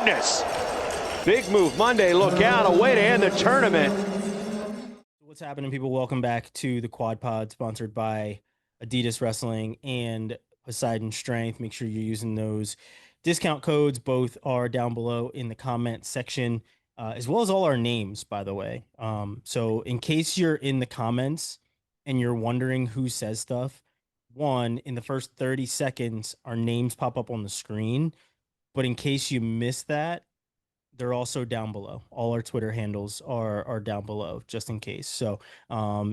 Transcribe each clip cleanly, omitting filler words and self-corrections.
goodness. Big move Monday. Look out. A way to end the tournament. What's happening, people? Welcome back to the Quad Pod, sponsored by Adidas Wrestling and Poseidon Strength. Make sure you're using those discount codes. Both are down below in the comment section, as well as all our names, by the way. So in case you're in the comments and you're wondering who says stuff, one, in the first 30 seconds, our names pop up on the screen. But in case you missed that, they're also down below. All our Twitter handles are down below, just in case. So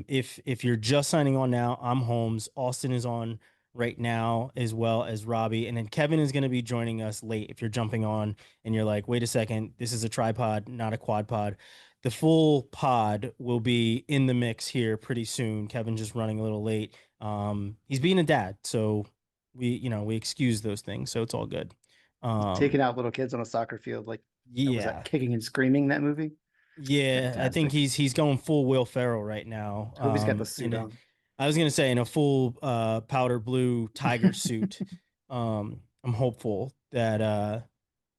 if you're just signing on now, I'm Holmes. Austin is on right now, as well as Robbie. And then Kevin is going to be joining us late. If you're jumping on and you're like, wait a second, this is a tripod, not a quad pod. The full pod will be in the mix here pretty soon. Kevin's just running a little late. He's being a dad, so we excuse those things. So it's all good. Taking out little kids on a soccer field, like, was that Kicking and Screaming, that movie? Yeah, fantastic. I think he's going full Will Ferrell right now. He's got the suit on. I was gonna say in a full powder blue tiger suit. I'm hopeful that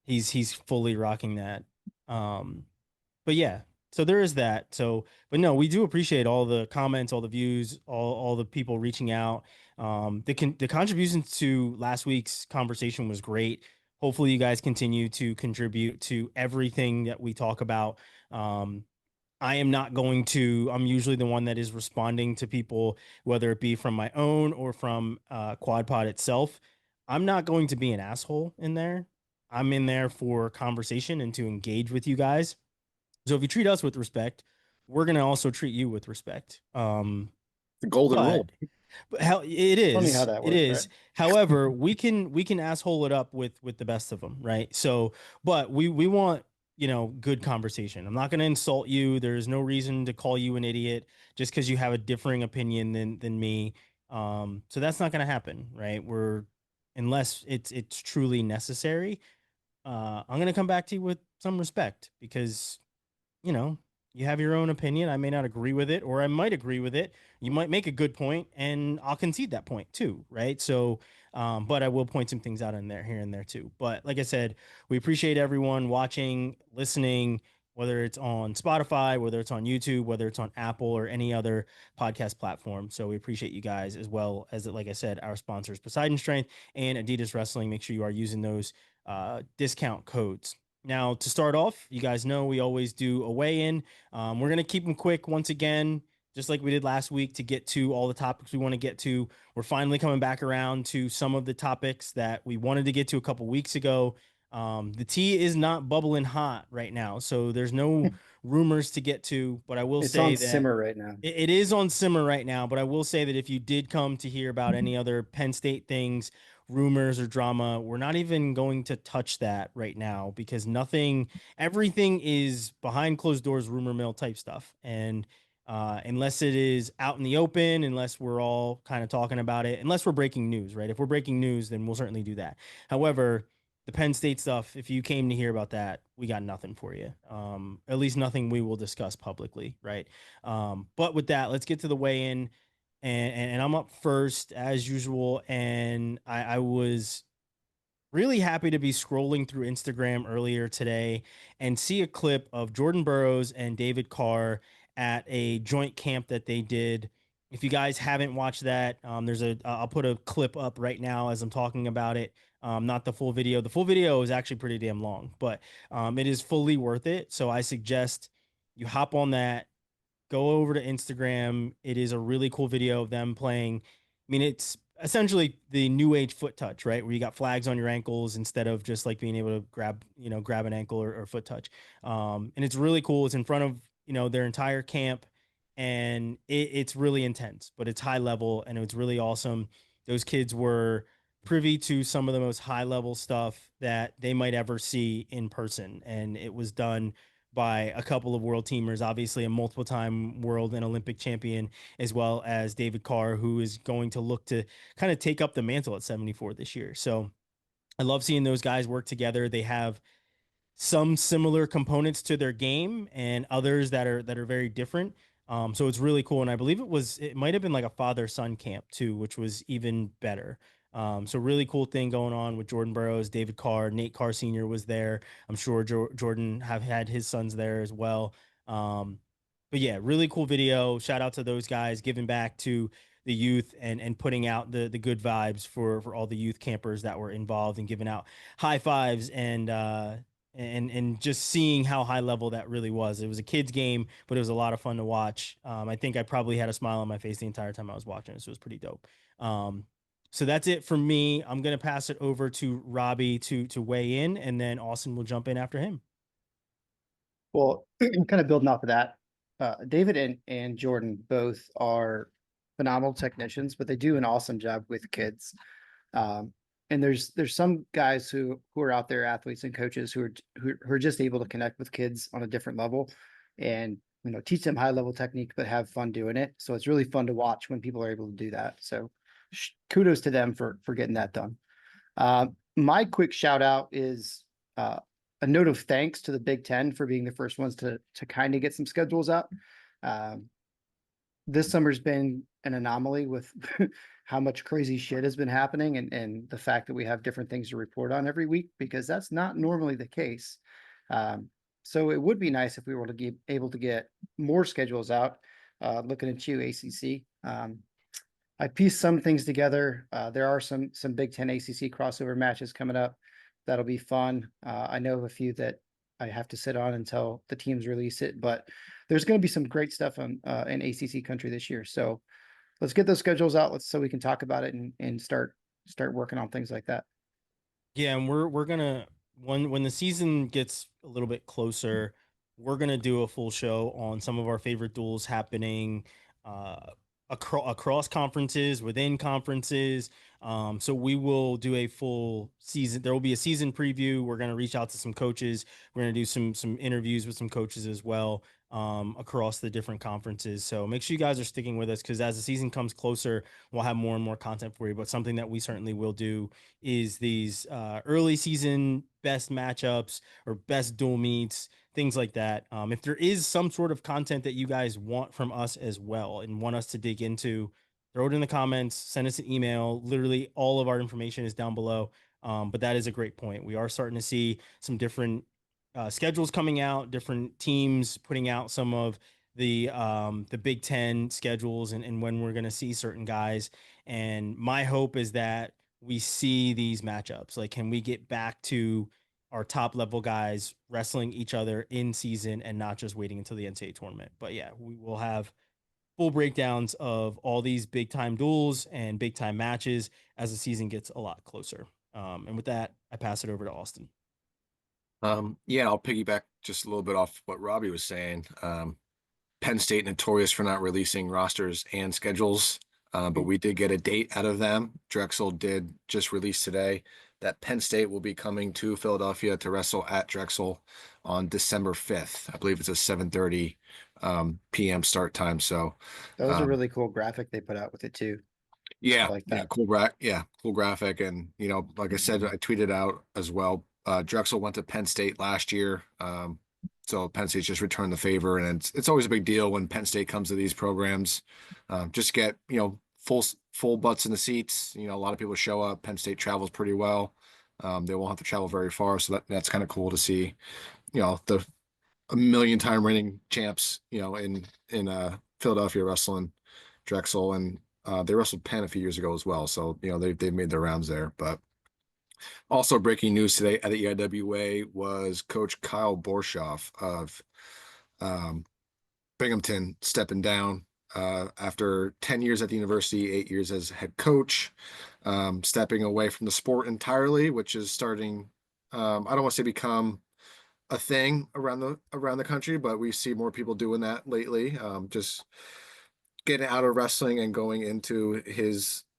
he's fully rocking that. But yeah, so there is that. So, but no, we do appreciate all the comments, all the views, all the people reaching out. The contributions to last week's conversation was great. Hopefully you guys continue to contribute to everything that we talk about. I am not going to, I'm usually the one that is responding to people, whether it be from my own or from QuadPod itself. I'm not going to be an asshole in there. I'm in there for conversation and to engage with you guys. So if you treat us with respect, we're going to also treat you with respect. The golden rule. But how it is, funny how that works, it is. right? However, we can asshole it up with the best of them, right? So, but we want, good conversation. I'm not going to insult you. There's no reason to call you an idiot just because you have a differing opinion than me. So that's not going to happen, right? Unless it's truly necessary. I'm going to come back to you with some respect because, you have your own opinion. I may not agree with it, or I might agree with it. You might make a good point, and I'll concede that point too, right? So, but I will point some things out in there, here and there too. But like I said, we appreciate everyone watching, listening, whether it's on Spotify, whether it's on YouTube, whether it's on Apple or any other podcast platform. So we appreciate you guys, as well as, like I said, our sponsors, Poseidon Strength and Adidas Wrestling. Make sure you are using those discount codes. Now, to start off, you guys know we always do a weigh-in. We're going to keep them quick once again, just like we did last week, to get to all the topics we want to get to. We're finally coming back around to some of the topics that we wanted to get to a couple weeks ago. The tea is not bubbling hot right now, so there's no rumors to get to, but I will say that it's on simmer right now. It is on simmer right now, but I will say that if you did come to hear about any other Penn State things, rumors or drama, we're not even going to touch that right now because everything is behind closed doors, rumor mill type stuff. And unless it is out in the open, unless we're all kind of talking about it, unless we're breaking news, right? If we're breaking news, then we'll certainly do that. However, the Penn State stuff, if you came to hear about that, we got nothing for you. At least nothing we will discuss publicly, right? But with that, let's get to the weigh-in. And I'm up first as usual. And I was really happy to be scrolling through Instagram earlier today and see a clip of Jordan Burroughs and David Carr at a joint camp that they did. If you guys haven't watched that, I'll put a clip up right now as I'm talking about it. Not the full video. The full video is actually pretty damn long, but it is fully worth it. So I suggest you hop on that. Go over to Instagram. It is a really cool video of them playing. I mean, it's essentially the new age foot touch, right? Where you got flags on your ankles instead of just like being able to grab an ankle or foot touch. And it's really cool. It's in front of, their entire camp, and it's really intense, but it's high level and it's really awesome. Those kids were privy to some of the most high level stuff that they might ever see in person. And it was done by a couple of world teamers, obviously a multiple time world and Olympic champion, as well as David Carr, who is going to look to kind of take up the mantle at 74 this year. So I love seeing those guys work together. They have some similar components to their game and others that are very different. So it's really cool. And I believe it might've been like a father-son camp too, which was even better. So really cool thing going on with Jordan Burroughs, David Carr, Nate Carr Sr. was there. I'm sure Jordan have had his sons there as well. But yeah, really cool video. Shout out to those guys giving back to the youth and putting out the good vibes for all the youth campers that were involved and giving out high fives and just seeing how high level that really was. It was a kids game, but it was a lot of fun to watch. I think I probably had a smile on my face the entire time I was watching it, so it was pretty dope. So that's it for me. I'm gonna pass it over to Robbie to weigh in, and then Austin will jump in after him. Well, kind of building off of that, David and Jordan both are phenomenal technicians, but they do an awesome job with kids. And there's some guys who are out there, athletes and coaches who are just able to connect with kids on a different level, and teach them high level technique, but have fun doing it. So it's really fun to watch when people are able to do that. So kudos to them for getting that done. My quick shout out is a note of thanks to the Big Ten for being the first ones to kind of get some schedules out. This summer's been an anomaly with how much crazy shit has been happening, and the fact that we have different things to report on every week, because that's not normally the case. So it would be nice if we were able to get more schedules out. Looking at you, ACC. I pieced some things together. There are some Big Ten ACC crossover matches coming up. That'll be fun. I know of a few that I have to sit on until the teams release it, but there's going to be some great stuff in ACC country this year. So let's get those schedules out. So we can talk about it and start working on things like that. Yeah, and we're gonna when the season gets a little bit closer, we're gonna do a full show on some of our favorite duels happening across conferences, within conferences. So we will do a full season. There will be a season preview. We're gonna reach out to some coaches. We're gonna do some interviews with some coaches as well across the different conferences. So make sure you guys are sticking with us, because as the season comes closer, we'll have more and more content for you. But something that we certainly will do is these early season best matchups or best dual meets, things like that. If there is some sort of content that you guys want from us as well and want us to dig into, throw it in the comments, send us an email. Literally all of our information is down below. But that is a great point. We are starting to see some different schedules coming out, different teams putting out some of the Big Ten schedules and when we're going to see certain guys. And my hope is that we see these matchups. Like, can we get back to our top level guys wrestling each other in season and not just waiting until the NCAA tournament? But yeah, we will have full breakdowns of all these big time duels and big time matches as the season gets a lot closer. And with that, I pass it over to Austin. Yeah, I'll piggyback just a little bit off what Robbie was saying. Penn State notorious for not releasing rosters and schedules, but we did get a date out of them. Drexel did just release today that Penn State will be coming to Philadelphia to wrestle at Drexel on December 5th. I believe it's a 7:30 p.m. start time. So that was a really cool graphic they put out with it too. Yeah, like that. Cool graphic. And like I said, I tweeted out as well. Drexel went to Penn State last year. So Penn State's just returned the favor, and it's always a big deal when Penn State comes to these programs. Just get full butts in the seats. A lot of people show up. Penn State travels pretty well. They won't have to travel very far, so that's kind of cool to see. The a million time reigning champs. In Philadelphia wrestling Drexel, and they wrestled Penn a few years ago as well. So they've made their rounds there, but. Also, breaking news today at the EIWA was Coach Kyle Borshoff of Binghamton stepping down after 10 years at the university, 8 years as head coach, stepping away from the sport entirely, which is starting, I don't want to say become a thing around the country, but we see more people doing that lately. Just getting out of wrestling and going into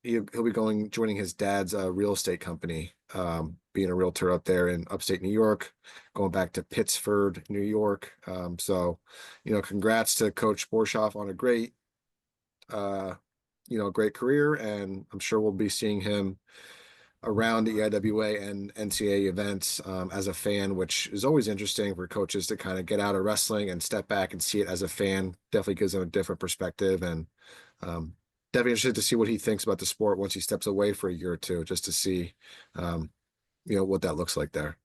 he'll be joining his dad's real estate company, being a realtor up there in upstate New York, going back to Pittsford, New York. So, congrats to Coach Borshoff on a great career. And I'm sure we'll be seeing him around the EIWA and NCAA events as a fan, which is always interesting for coaches to kind of get out of wrestling and step back and see it as a fan. Definitely gives them a different perspective, and definitely interested to see what he thinks about the sport once he steps away for a year or two, just to see, what that looks like there.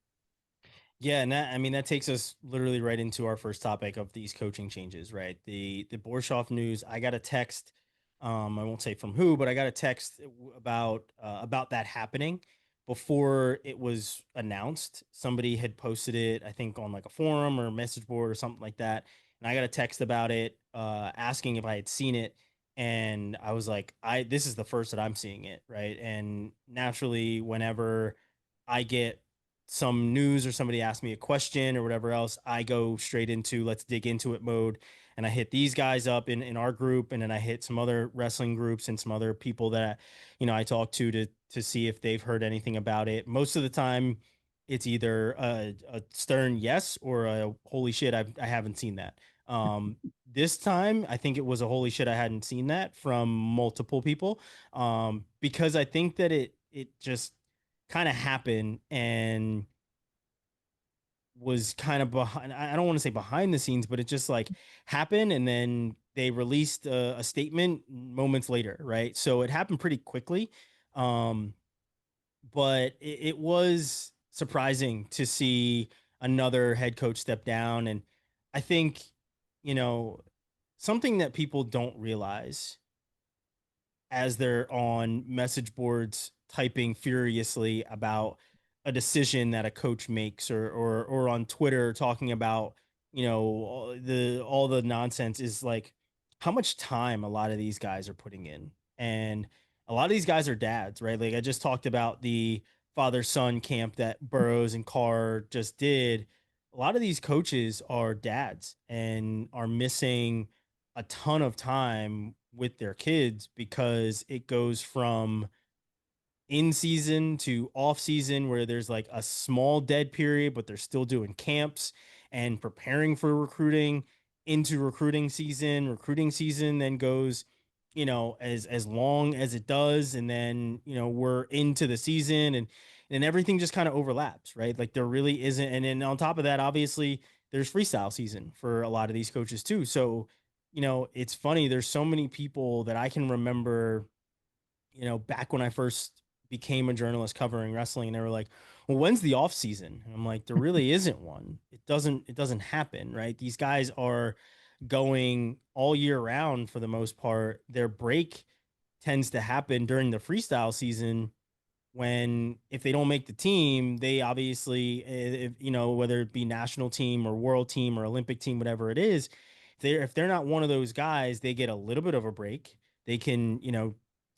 Yeah, and that takes us literally right into our first topic of these coaching changes, right? The Borshoff news. I got a text, I won't say from who, but I got a text about that happening before it was announced. Somebody had posted it, I think, on like a forum or a message board or something like that, and I got a text about it, asking if I had seen it, and I was like, this is the first that I'm seeing it, right? And naturally, whenever I get some news or somebody asks me a question or whatever else, I go straight into let's dig into it mode. And I hit these guys up in our group, and then I hit some other wrestling groups and some other people that I talk to see if they've heard anything about it. Most of the time, it's either a stern yes or a holy shit, I haven't seen that. This time, I think it was a holy shit, I hadn't seen that from multiple people, because I think that it just kind of happened and was kind of behind. I don't want to say behind the scenes, but it just like happened, and then they released a statement moments later, right? So it happened pretty quickly, um, but it was surprising to see another head coach step down, and I think you know something that people don't realize as they're on message boards typing furiously about a decision that a coach makes, or on Twitter talking about all the nonsense, is like how much time a lot of these guys are putting in. And a lot of these guys are dads, right? Like I just talked about the father son camp that Burrows and Carr just did. A lot of these coaches are dads and are missing a ton of time with their kids because it goes from in season to off season where there's like a small dead period, but they're still doing camps and preparing for recruiting, into recruiting season then goes as long as it does, and then we're into the season, and everything just kind of overlaps, right? Like there really isn't. And then on top of that, obviously there's freestyle season for a lot of these coaches too. So it's funny, there's so many people that I can remember back when I first became a journalist covering wrestling, and they were like, well, when's the off season? And I'm like, there really isn't one. It doesn't happen, right? These guys are going all year round for the most part. Their break tends to happen during the freestyle season, when if they don't make the team, they obviously, whether it be national team or world team or Olympic team, whatever it is, if they're not one of those guys, they get a little bit of a break. They can,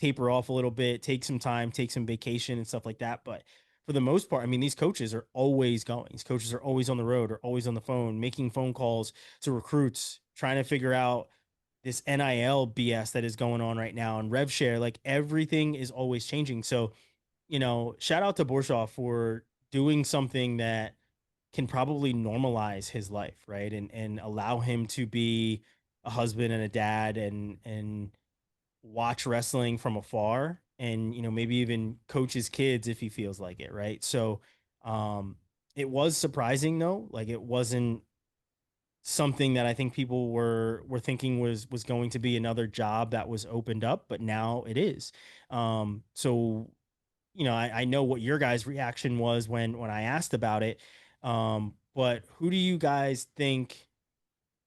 taper off a little bit, take some time, take some vacation and stuff like that. But for the most part, I mean, these coaches are always going. These coaches are always on the road or always on the phone, making phone calls to recruits, trying to figure out this NIL BS that is going on right now, and rev share. Like everything is always changing. So, shout out to Borshoff for doing something that can probably normalize his life, right? And allow him to be a husband and a dad, and watch wrestling from afar, and maybe even coach his kids if he feels like it, right? So it was surprising though. Like it wasn't something that I think people were thinking was going to be another job that was opened up, but now it is. So I know what your guys' reaction was when I asked about it. But who do you guys think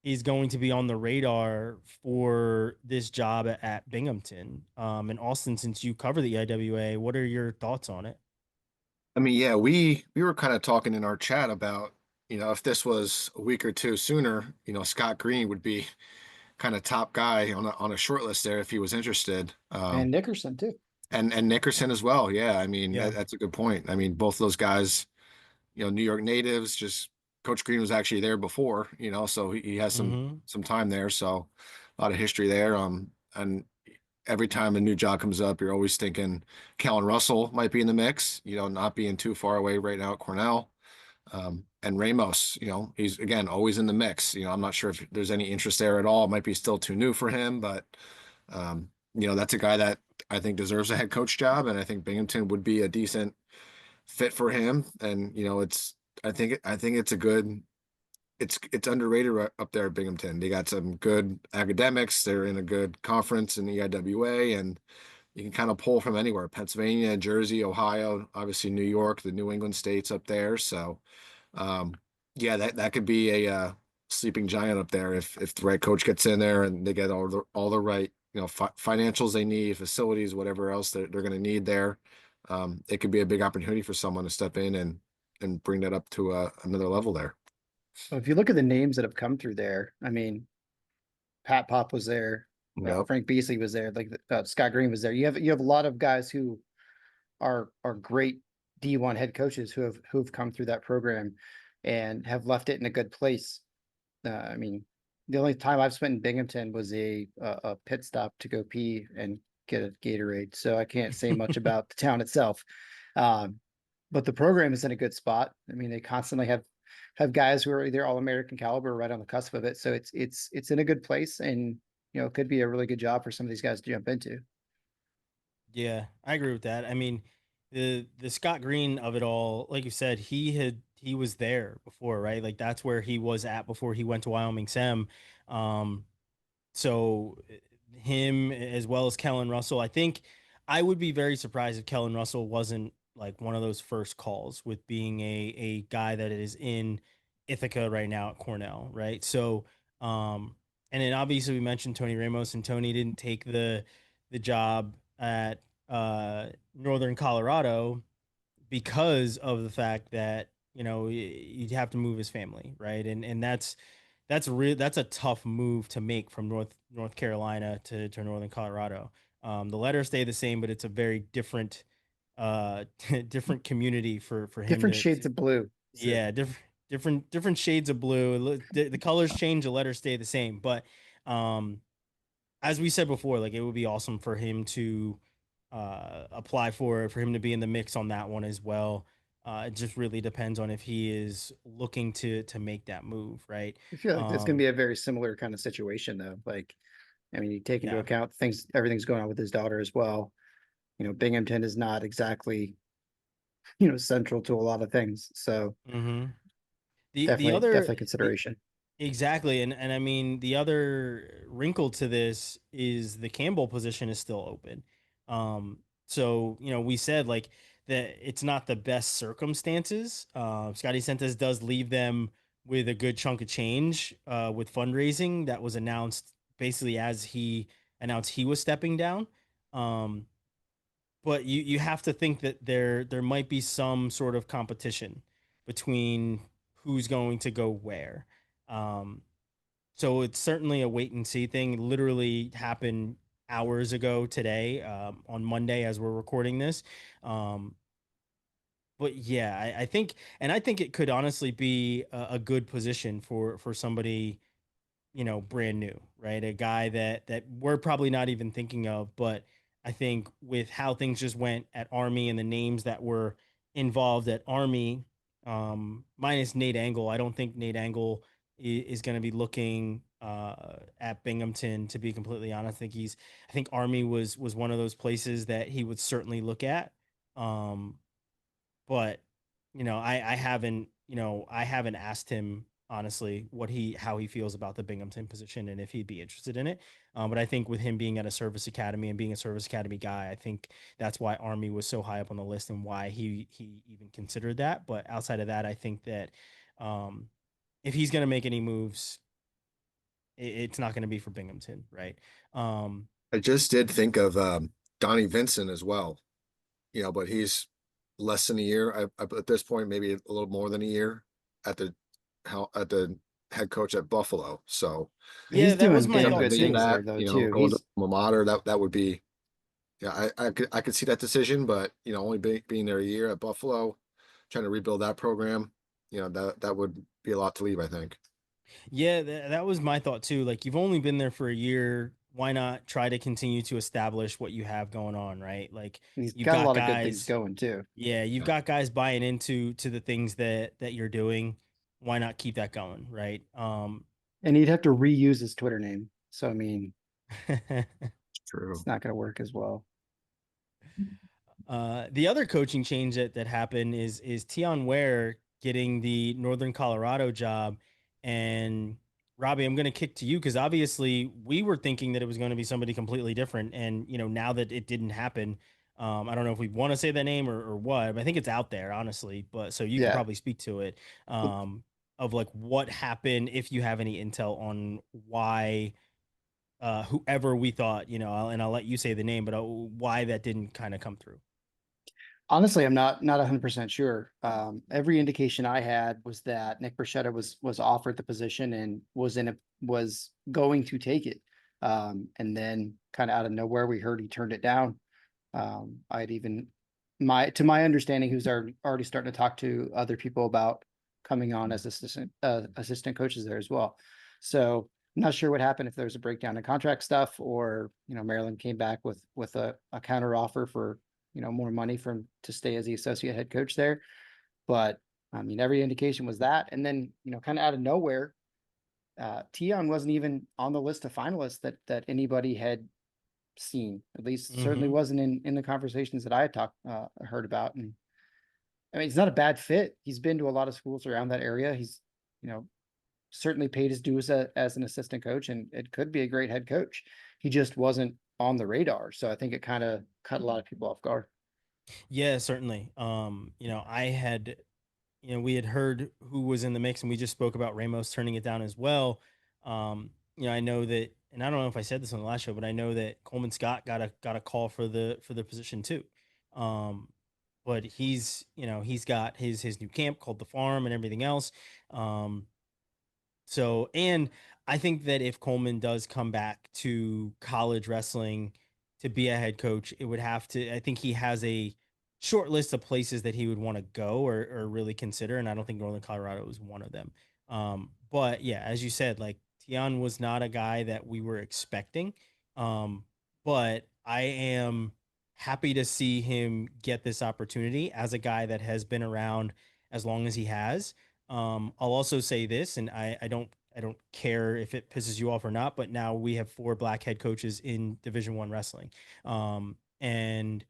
is going to be on the radar for this job at Binghamton? And Austin, since you cover the IWA, what are your thoughts on it? I mean, yeah, we were kind of talking in our chat about, if this was a week or two sooner, Scott Green would be kind of top guy on a short list there if he was interested. And Nickerson too. And Nickerson as well. Yeah, I mean, Yeah. that's a good point. I mean, both those guys, New York natives, just Coach Green was actually there before, so he has some time there. So a lot of history there. And every time a new job comes up, you're always thinking Kellen Russell might be in the mix, not being too far away right now at Cornell. And Ramos, he's again always in the mix. I'm not sure if there's any interest there at all. It might be still too new for him, but that's a guy that I think deserves a head coach job, and I think Binghamton would be a decent fit for him. And I think it's a good it's underrated up there at Binghamton. They got some good academics. They're in a good conference in the IWA, and you can kind of pull from anywhere: Pennsylvania, Jersey, Ohio, obviously New York, the New England states up there. So, yeah, that could be a sleeping giant up there if the right coach gets in there and they get all the right financials they need, facilities, whatever else they're going to need there. It could be a big opportunity for someone to step in and bring that up to another level there. So if you look at the names that have come through there, I mean, Pat Pop was there, Yep. Frank Beasley was there, like Scott Green was there. You have a lot of guys who are great D1 head coaches who've come through that program and have left it in a good place. I mean, the only time I've spent in Binghamton was a pit stop to go pee and get a Gatorade, so I can't say much about the town itself. But the program is in a good spot. I mean, they constantly have guys who are either All-American caliber or right on the cusp of it. So it's in a good place, and it could be a really good job for some of these guys to jump into. Yeah, I agree with that. I mean, the Scott Green of it all, like you said, he was there before, right? Like that's where he was at before he went to Wyoming Sem. So him as well as Kellen Russell, I think I would be very surprised if Kellen Russell wasn't like one of those first calls with being a guy that is in Ithaca right now at Cornell, right? So and then obviously we mentioned Tony Ramos, and Tony didn't take the job at Northern Colorado because of the fact that you'd have to move his family, right? And that's a tough move to make from North Carolina to Northern Colorado. The letters stay the same, but it's a very different different community for him. Different shades of blue. Yeah, different shades of blue. The colors change, the letters stay the same. But as we said before, like it would be awesome for him to apply for him to be in the mix on that one as well. It just really depends on if he is looking to make that move, right? I feel like it's going to be a very similar kind of situation, though. Like, I mean, you take into Yeah. account everything's going on with his daughter as well. Binghamton is not exactly, central to a lot of things. So The definitely consideration. Exactly. And I mean, the other wrinkle to this is the Campbell position is still open. So, we said like that it's not the best circumstances. Scotty Sentes does leave them with a good chunk of change with fundraising that was announced basically as he announced he was stepping down. But you have to think that there might be some sort of competition between who's going to go where. Um, so it's certainly a wait and see thing. It literally happened hours ago today, on Monday as we're recording this. But yeah, I think it could honestly be a good position for somebody, brand new, right? A guy that we're probably not even thinking of, but I think with how things just went at Army and the names that were involved at Army, minus Nate Angle, I don't think Nate Angle is going to be looking at Binghamton. To be completely honest, I think Army was one of those places that he would certainly look at. But I haven't asked him honestly how he feels about the Binghamton position and if he'd be interested in it. But I think with him being at a service academy and being a service academy guy, I think that's why Army was so high up on the list and why he even considered that. But outside of that, I think that if he's going to make any moves, it's not going to be for Binghamton, right? I just did think of Donnie Vincent as well, but he's less than a year. At this point, maybe a little more than a year at the head coach at Buffalo. So Yeah, that was doing my damn thought good too. things there, though, too. going to alma mater, that would be, yeah, I could see that decision, but only being there a year at Buffalo, trying to rebuild that program, that would be a lot to leave, I think. Yeah, that was my thought too. Like you've only been there for a year. Why not try to continue to establish what you have going on, right? Like And he's you've got a got lot of good things guys, going too. yeah, you've got guys buying into the things that you're doing. Why not keep that going, right? And he'd have to reuse his Twitter name. So I mean, True. it's not going to work as well. The other coaching change that happened is Teyon Ware getting the Northern Colorado job, And Robbie, I'm going to kick to you because obviously we were thinking that it was going to be somebody completely different. And, now that it didn't happen, I don't know if we want to say that name or what, but I think it's out there, honestly. But so you could Yeah. probably speak to it of like what happened, if you have any intel on why whoever we thought, and I'll let you say the name, but why that didn't kind of come through. Honestly, I'm not 100% sure. Every indication I had was that Nick Bruschetta was offered the position and was going to take it. And then kind of out of nowhere, we heard he turned it down. I'd even to my understanding, he was already starting to talk to other people about coming on as assistant coaches there as well. So I'm not sure what happened, if there was a breakdown in contract stuff, or Maryland came back with a counter offer for more money to stay as the associate head coach there. But I mean, every indication was that. And then, kind of out of nowhere, Teyon wasn't even on the list of finalists that anybody had seen. At least certainly wasn't in the conversations that I had heard about. And I mean, he's not a bad fit. He's been to a lot of schools around that area. He's, certainly paid his dues as an assistant coach, and it could be a great head coach. He just wasn't on the radar. So I think it kind of cut a lot of people off guard. Yeah, certainly. I had, we had heard who was in the mix, and we just spoke about Ramos turning it down as well. I know that, and I don't know if I said this on the last show, but I know that Coleman Scott got a call for the position too. But he's got his new camp called the Farm and everything else. So, and I think that if Coleman does come back to college wrestling to be a head coach, it would have to, I think he has a short list of places that he would want to go or really consider. And I don't think Northern Colorado is one of them. But yeah, as you said, like Teyon was not a guy that we were expecting. But I am happy to see him get this opportunity as a guy that has been around as long as he has. I'll also say this, and I don't care if it pisses you off or not, but now we have 4 black head coaches in Division I wrestling. And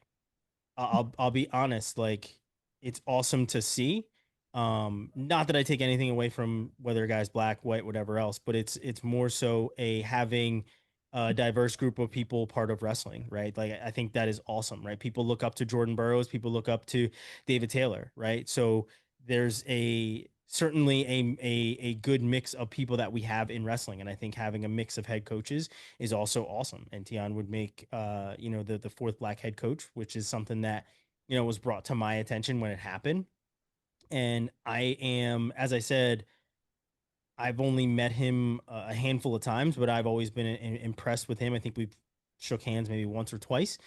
I'll be honest, like it's awesome to see. Not that I take anything away from whether a guy's black, white, whatever else, but it's more so having a diverse group of people part of wrestling, right? Like I think that is awesome, right? People look up to Jordan Burroughs, people look up to David Taylor, right? So there's certainly a good mix of people that we have in wrestling, and I think having a mix of head coaches is also awesome. And Teyon would make the 4th black head coach, which is something that was brought to my attention when it happened. And I am, as I said, I've only met him a handful of times, but I've always been impressed with him. I think we've shook hands maybe once or twice.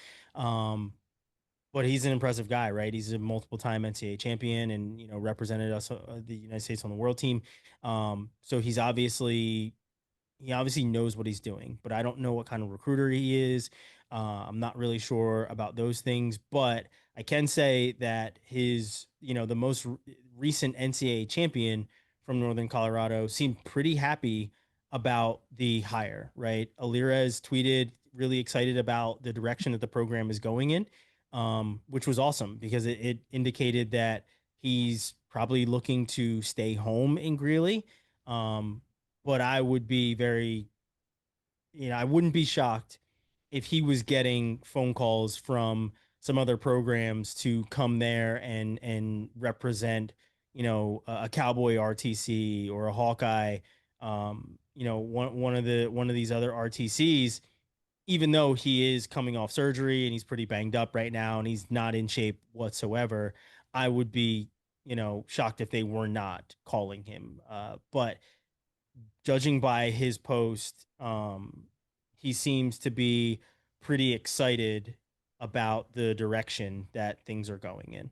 But he's an impressive guy, right? He's a multiple time NCAA champion and, represented us, the United States on the world team. So he obviously knows what he's doing, but I don't know what kind of recruiter he is. I'm not really sure about those things, but I can say that the most recent NCAA champion from Northern Colorado seemed pretty happy about the hire, right? Alirez tweeted really excited about the direction that the program is going in, which was awesome because it indicated that he's probably looking to stay home in Greeley. But I would be I wouldn't be shocked if he was getting phone calls from some other programs to come there and represent, a Cowboy RTC or a Hawkeye, one of these other RTCs, even though he is coming off surgery and he's pretty banged up right now and he's not in shape whatsoever. I would be, shocked if they were not calling him. But judging by his post, he seems to be pretty excited about the direction that things are going in.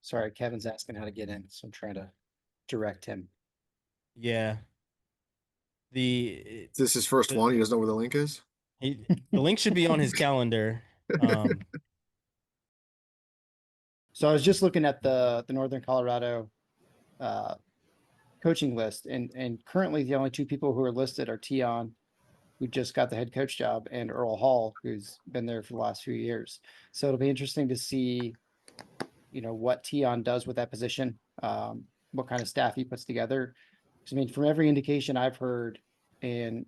Sorry, Kevin's asking how to get in, so I'm trying to direct him. Yeah. Is this his first one? He doesn't know where the link is? The link should be on his calendar. So I was just looking at the Northern Colorado coaching list, and currently the only 2 people who are listed are Teyon, who just got the head coach job, and Earl Hall, who's been there for the last few years. So it'll be interesting to see what Teyon does with that position, what kind of staff he puts together. 'Cause, I mean, from every indication I've heard and,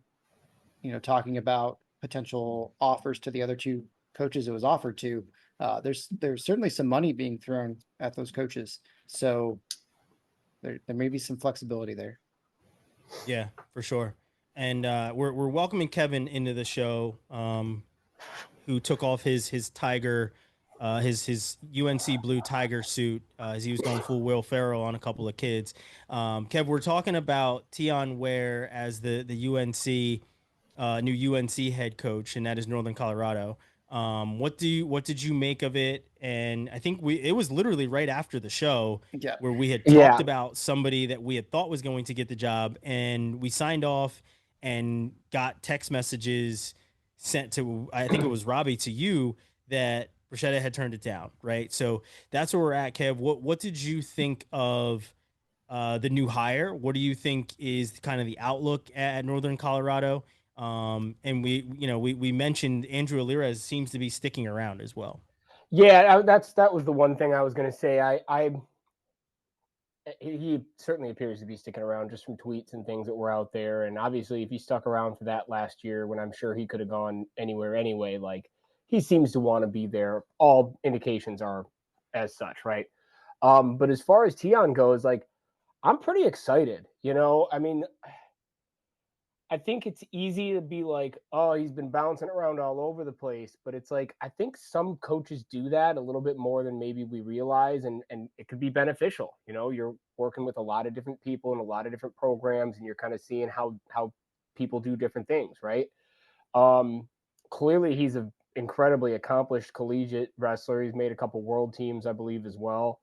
talking about potential offers to the other two coaches it was offered to, there's certainly some money being thrown at those coaches. So there may be some flexibility there. Yeah, for sure. And we're welcoming Kevin into the show, who took off his tiger, his UNC blue tiger suit as he was going full Will Ferrell on a couple of kids. Kev, we're talking about Teyon Ware as the UNC new UNC head coach, and that is Northern Colorado. What did you make of it? And I think it was literally right after the show Yeah. where we had talked about somebody that we had thought was going to get the job, and we signed off and got text messages sent to, I think it was Robbie, to you, that Bruschetta had turned it down. Right. So that's where we're at, Kev. What did you think of the new hire? What do you think is kind of the outlook at Northern Colorado? And we mentioned Andrew Alirez seems to be sticking around as well. Yeah, that was the one thing I was going to say. He certainly appears to be sticking around just from tweets and things that were out there. And obviously, if he stuck around for that last year, when I'm sure he could have gone anywhere anyway, like, he seems to want to be there. All indications are as such, right? But as far as Teyon goes, like, I'm pretty excited. I mean, I think it's easy to be like, oh, he's been bouncing around all over the place. But it's like, I think some coaches do that a little bit more than maybe we realize. And it could be beneficial. You're working with a lot of different people and a lot of different programs, and you're kind of seeing how people do different things, right? Clearly, he's an incredibly accomplished collegiate wrestler. He's made a couple world teams, I believe, as well.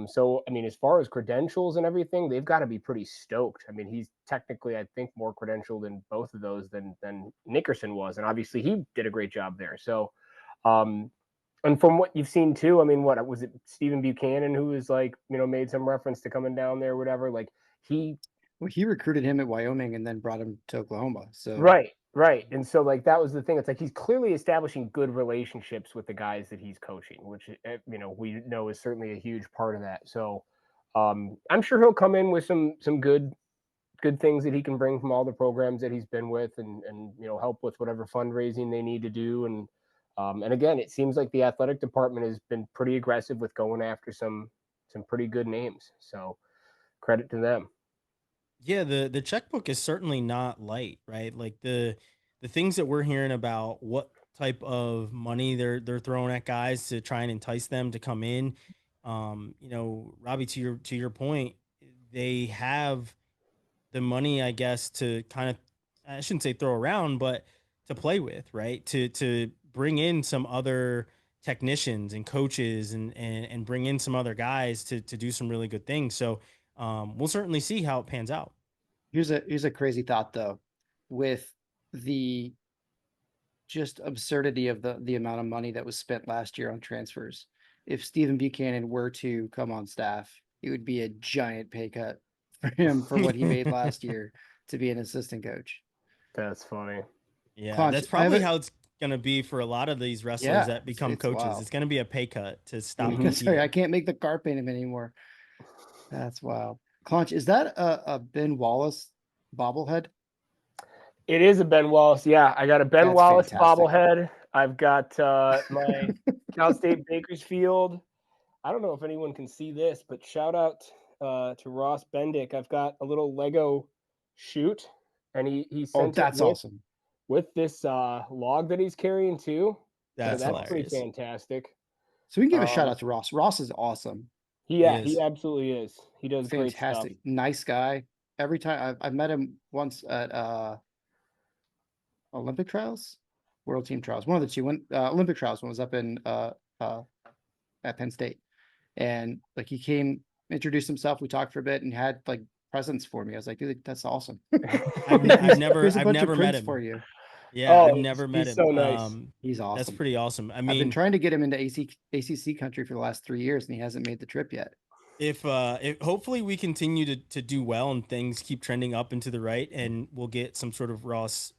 So, I mean, as far as credentials and everything, they've got to be pretty stoked. I mean, he's technically, I think, more credentialed in both of those than Nickerson was. And obviously he did a great job there. So, and from what you've seen too, I mean, what was it, Stephen Buchanan, who was like, made some reference to coming down there, whatever, like he recruited him at Wyoming and then brought him to Oklahoma. So, Right. And so, like, that was the thing. It's like he's clearly establishing good relationships with the guys that he's coaching, which, we know is certainly a huge part of that. So I'm sure he'll come in with some good things that he can bring from all the programs that he's been with, and help with whatever fundraising they need to do. And again, it seems like the athletic department has been pretty aggressive with going after some pretty good names. So credit to them. Yeah, the checkbook is certainly not light, right? Like the things that we're hearing about, what type of money they're throwing at guys to try and entice them to come in. Robbie, to your point, they have the money, I guess, to kind of, I shouldn't say throw around, but to play with, right? To bring in some other technicians and coaches and bring in some other guys to do some really good things. So we'll certainly see how it pans out. Here's a crazy thought though, with the just absurdity of the amount of money that was spent last year on transfers. If Stephen Buchanan were to come on staff, it would be a giant pay cut for him for what he made last year to be an assistant coach. That's funny. Yeah, Conch, that's probably how it's going to be for a lot of these wrestlers that become coaches. Wild. It's going to be a pay cut to stop. Sorry, I can't make the car paint him anymore. That's wild. Conch, is that a Ben Wallace bobblehead? It is a Ben Wallace. Yeah, I got a Ben Wallace fantastic. bobblehead. I've got my Cal State Bakersfield. I don't know if anyone can see this, but shout out to Ross Bendick. I've got a little Lego chute, and he sent that's it awesome. with this log that he's carrying too. That's pretty fantastic. So we can give a shout out to Ross. Ross is awesome. He absolutely is. He does fantastic. Great stuff. Nice guy. Every time I've met him once at Olympic trials, world team trials, one of the two. When Olympic trials, when I was up in at Penn State, and like he came, introduced himself, we talked for a bit, and had like presents for me. I was like, dude, that's awesome. I've never met him for you. Yeah, I've never met him. So nice. He's awesome. That's pretty awesome. I mean, I've been trying to get him into ACC country for the last 3 years, and he hasn't made the trip yet. If hopefully we continue to do well and things keep trending up and to the right, and we'll get some sort of Ross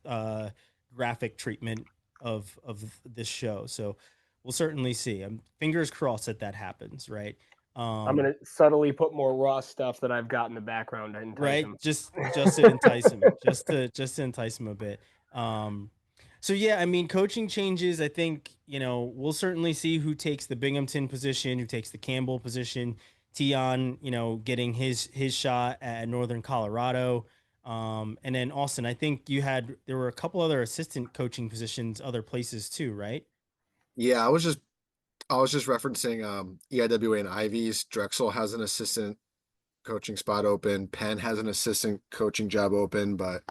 graphic treatment of this show. So we'll certainly see. Fingers crossed that happens, right? I'm gonna subtly put more raw stuff that I've got in the background to entice him. Just to entice him, just to entice him a bit. So yeah, I mean, coaching changes. I think, we'll certainly see who takes the Binghamton position, who takes the Campbell position. Teyon, getting his shot at Northern Colorado. And then Austin, I think there were a couple other assistant coaching positions other places too, right? Yeah, I was just referencing EIWA and Ivy's. Drexel has an assistant coaching spot open. Penn has an assistant coaching job open, but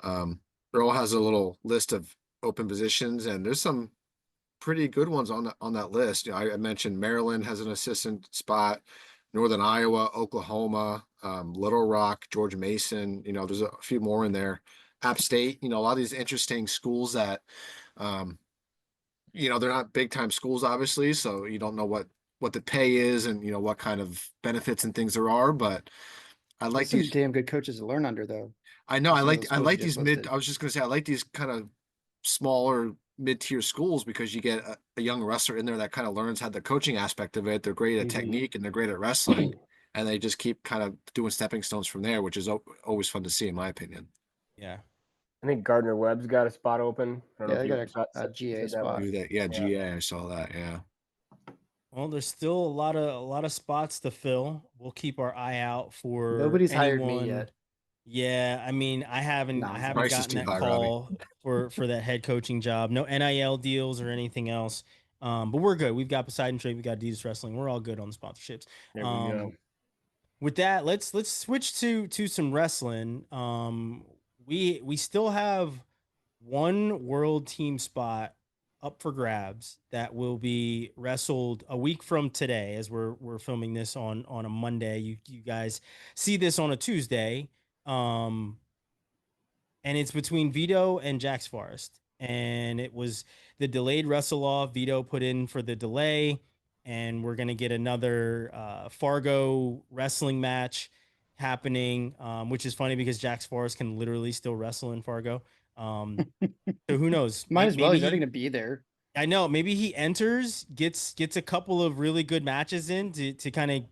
Earl has a little list of open positions, and there's some pretty good ones on that list. I mentioned Maryland has an assistant spot, Northern Iowa, Oklahoma, Little Rock, George Mason. There's a few more in there. App State. A lot of these interesting schools that, they're not big time schools, obviously, so you don't know what the pay is and what kind of benefits and things there are. But I like some these damn good coaches to learn under, though. I know. I Some of like those I schools like you these just mid. listed. I was just gonna say I like these kind of smaller mid-tier schools because you get a young wrestler in there that kind of learns how the coaching aspect of it. They're great at technique and they're great at wrestling, and they just keep kind of doing stepping stones from there, which is always fun to see, in my opinion. Yeah. I think Gardner Webb's got a spot open. I don't know Yeah, if they you got a said GA that spot. one. Yeah, GA. I saw that. Yeah. Well, there's still a lot of spots to fill. We'll keep our eye out for Nobody's hired anyone. me yet. Yeah, I mean, I haven't Nonsense. gotten Price is too that high, call for that head coaching job. No NIL deals or anything else. But we're good. We've got Poseidon Trade, we got Adidas Wrestling. We're all good on the sponsorships. There we go. With that, let's switch to some wrestling. We still have one world team spot up for grabs that will be wrestled a week from today, as we're filming this on a Monday. You guys see this on a Tuesday. And it's between Vito and Jax Forrest. And it was the delayed wrestle off. Vito put in for the delay, and we're gonna get another Fargo wrestling match happening, which is funny because Jax Forrest can literally still wrestle in Fargo. So who knows? Might as well. Maybe He's already going to be there. I know. Maybe he enters, gets a couple of really good matches in to kind of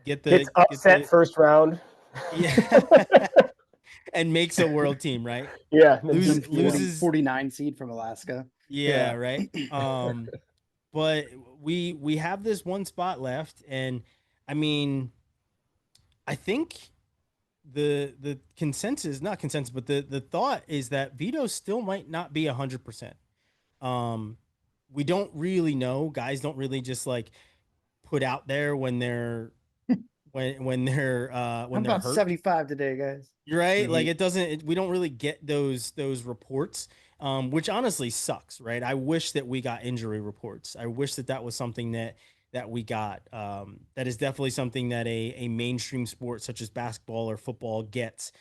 get Gets upset first round. Yeah. And makes a world team, right? Yeah. Loses 49 seed from Alaska. Yeah, right. But we have this one spot left, and I mean, I think the consensus, not consensus, but the thought is that Vito still might not be 100%. We don't really know. Guys don't really just like put out there when they're when they're about hurt. 75 today, guys. You're right. Like it doesn't. We don't really get those reports, which honestly sucks, right? I wish that we got injury reports. I wish that was something that we got. That is definitely something that a mainstream sport such as basketball or football gets.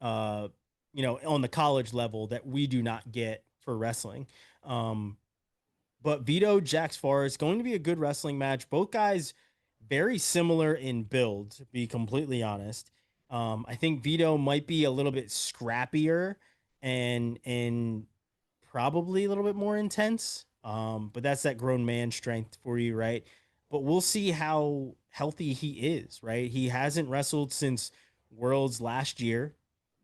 On the college level that we do not get for wrestling. But Vito, Jax Forrest, going to be a good wrestling match. Both guys very similar in build, to be completely honest. I think Vito might be a little bit scrappier and probably a little bit more intense. But that's that grown man strength for you, right? But we'll see how healthy he is, right? He hasn't wrestled since Worlds last year.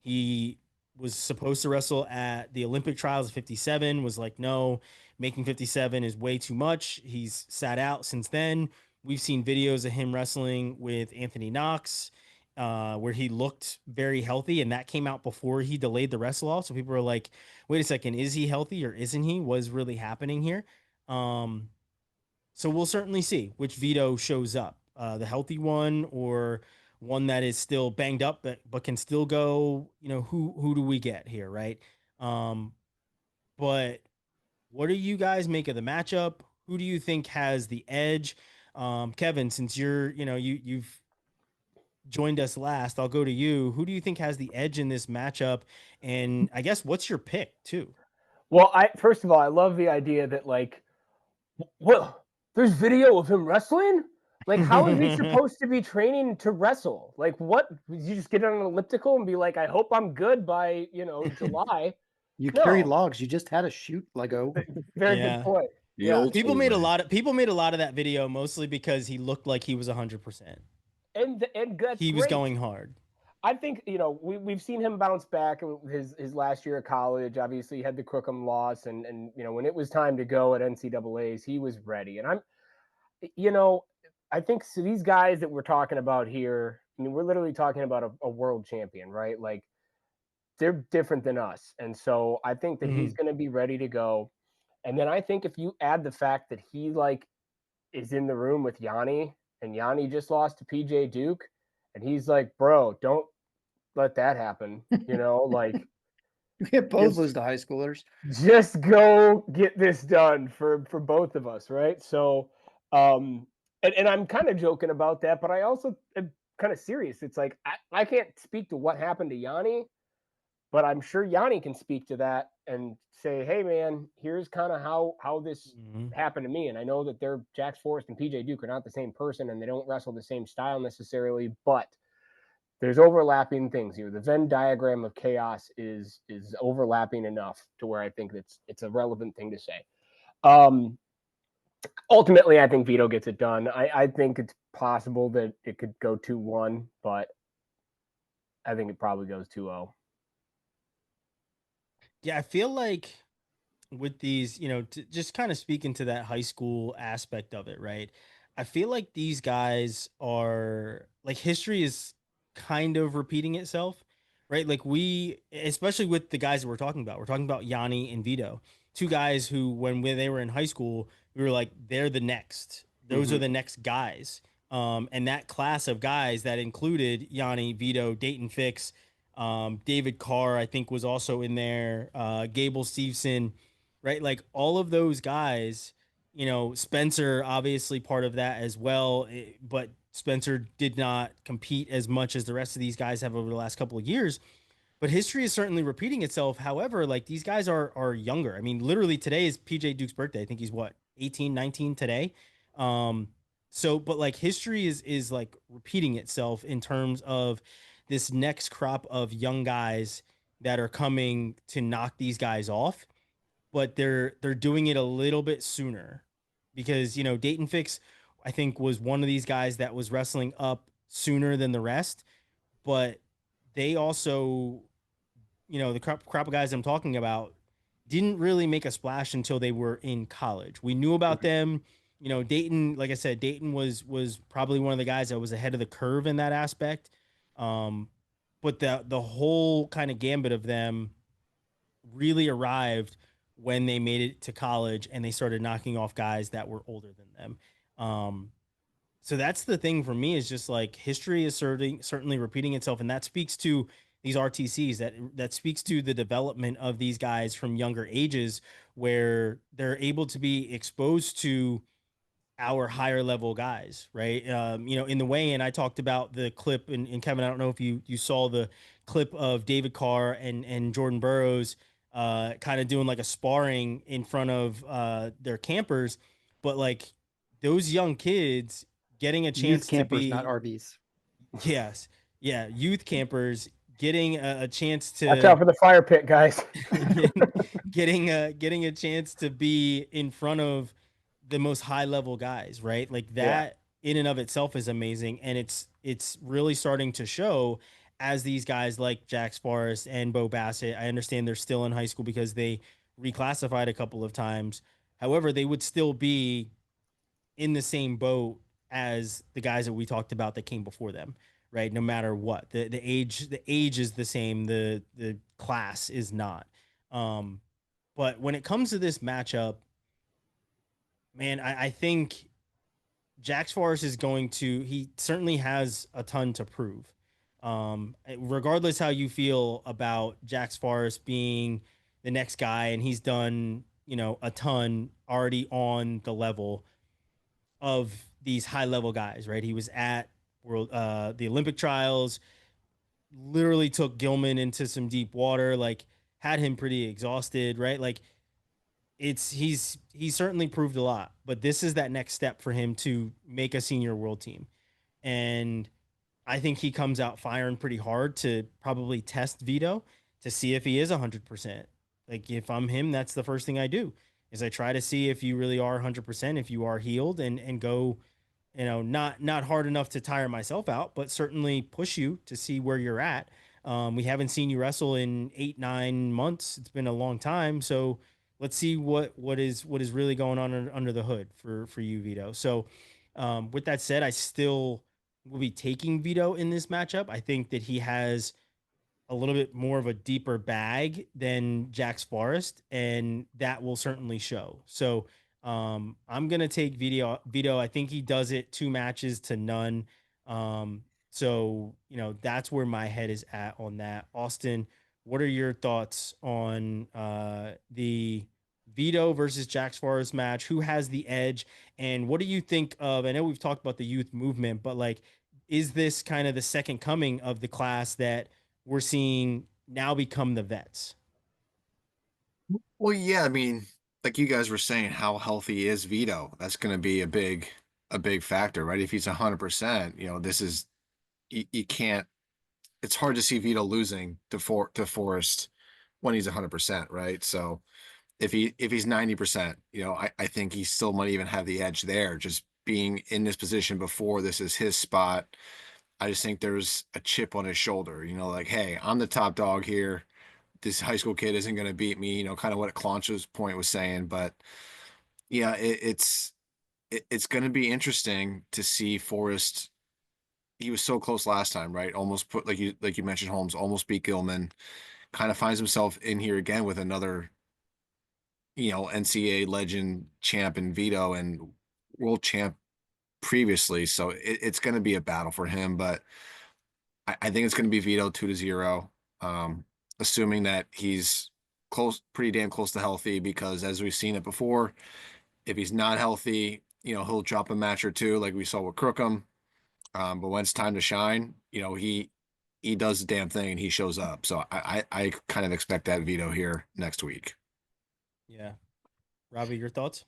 He was supposed to wrestle at the Olympic trials at 57, was like, no, making 57 is way too much. He's sat out since then. We've seen videos of him wrestling with Anthony Knox, where he looked very healthy, and that came out before he delayed the wrestle off. So people were like, wait a second, is he healthy or isn't he? What's really happening here? So we'll certainly see which Vito shows up, the healthy one or one that is still banged up, but can still go. Who do we get here, right? But what do you guys make of the matchup? Who do you think has the edge? Kevin, since you've joined us last, I'll go to you. Who do you think has the edge in this matchup? And I guess what's your pick too? Well, first of all, I love the idea that there's video of him wrestling. Like, how is he supposed to be training to wrestle? Like, what? You just get on an elliptical and be like, I hope I'm good by July. You carry logs. You just had a shoot Lego. Very good point. The Yeah. old People school made a way. lot of that video mostly because he looked like he was 100%. And that's He was great. going hard. I think, we've seen him bounce back in his last year of college. Obviously, he had the Crookham loss, and when it was time to go at NCAAs, he was ready. And I think so these guys that we're talking about here, I mean, we're literally talking about a world champion, right? Like, they're different than us. And so I think that he's going to be ready to go. And then I think if you add the fact that he is in the room with Yanni, and Yanni just lost to PJ Duke, and he's like, bro, don't let that happen. Like, We can't both Yes. lose to high schoolers. just go get this done for both of us, right? So, and I'm kind of joking about that, but I also am kind of serious. It's like I can't speak to what happened to Yanni, but I'm sure Yanni can speak to that and say, hey man, here's kind of how this happened to me. And I know that Jax Forrest and PJ Duke are not the same person, and they don't wrestle the same style necessarily, but there's overlapping things here. The Venn diagram of chaos is overlapping enough to where I think it's a relevant thing to say. Ultimately, I think Vito gets it done. I think it's possible that it could go 2-1, but I think it probably goes 2-0. Yeah, I feel like with these, just kind of speaking to that high school aspect of it, right? I feel like these guys are like history is kind of repeating itself, right? Like especially with the guys that we're talking about Yanni and Vito, two guys who, when they were in high school, we were like, they're the next, those are the next guys. And that class of guys that included Yanni, Vito, Dayton Fix, David Carr, I think was also in there, Gable Steveson, right? Like all of those guys, Spencer obviously part of that as well, but Spencer did not compete as much as the rest of these guys have over the last couple of years. But history is certainly repeating itself. However, like these guys are younger. I mean, literally today is PJ Duke's birthday. I think he's what, 18, 19 today. But like history is like repeating itself in terms of this next crop of young guys that are coming to knock these guys off, but they're doing it a little bit sooner because Dayton Fix, I think, was one of these guys that was wrestling up sooner than the rest, but they also, the crop of guys I'm talking about didn't really make a splash until they were in college. We knew about them. Dayton, like I said, Dayton was probably one of the guys that was ahead of the curve in that aspect. But the whole kind of gambit of them really arrived when they made it to college and they started knocking off guys that were older than them. So that's the thing for me, is just like history is certainly repeating itself. And that speaks to these RTCs, that speaks to the development of these guys from younger ages, where they're able to be exposed to our higher level guys, right? In the weigh-in, I talked about the clip, and Kevin, I don't know if you saw the clip of David Carr and Jordan Burroughs kind of doing like a sparring in front of their campers, but like those young kids getting a Youth chance to campers, be, not RVs. yes, yeah, youth campers getting a chance to Watch out for the fire pit, guys. getting a chance to be in front of the most high level guys, right? Like that in and of itself is amazing. And it's really starting to show as these guys like Jax Forrest and Bo Bassett. I understand they're still in high school because they reclassified a couple of times. However, they would still be in the same boat as the guys that we talked about that came before them, right? No matter what. The age is the same, the class is not. But when it comes to this matchup, man, I think Jax Forrest is he certainly has a ton to prove. Regardless how you feel about Jax Forrest being the next guy, and he's done, a ton already on the level of these high level guys, right? He was at the Olympic trials, literally took Gilman into some deep water, like had him pretty exhausted, right? Like he's certainly proved a lot, but this is that next step for him to make a senior world team. And I think he comes out firing pretty hard to probably test Vito to see if he is 100%. Like if I'm him, that's the first thing I do. is I try to see if you really are 100%, if you are healed, and go, not hard enough to tire myself out, but certainly push you to see where you're at. We haven't seen you wrestle in 8-9 months. It's been a long time. So let's see what is really going on under the hood for you, Vito. So with that said, I still will be taking Vito in this matchup. I think that he has a little bit more of a deeper bag than Jax Forrest, and that will certainly show. So I'm gonna take Vito. I think he does it 2 matches to none. So that's where my head is at on that. Austin, what are your thoughts on the Vito versus Jax Forrest match? Who has the edge, and what do you think of? I know we've talked about the youth movement, but like, is this kind of the second coming of the class that we're seeing now become the vets? Well, yeah, I mean, like you guys were saying, how healthy is Vito? That's going to be a big factor, right? If he's 100%, this is you can't. It's hard to see Vito losing to Forrest when he's 100%, right? So if he's 90%, I think he still might even have the edge there, just being in this position before this is his spot. I just think there's a chip on his shoulder, like, hey, I'm the top dog here. This high school kid isn't going to beat me, kind of what Clancho's point was saying. But yeah, it's going to be interesting to see Forrest. He was so close last time, right? Almost put, like you mentioned, Holmes almost beat Gilman. Kind of finds himself in here again with another, NCAA legend champ in Vito and world champ previously. So it's going to be a battle for him, but I think it's going to be Vito 2-0, assuming that he's pretty damn close to healthy, because as we've seen it before, if he's not healthy, he'll drop a match or two like we saw with Crookham. But when it's time to shine, he does the damn thing and he shows up. So I kind of expect that Vito here next week. Yeah. Robbie, your thoughts?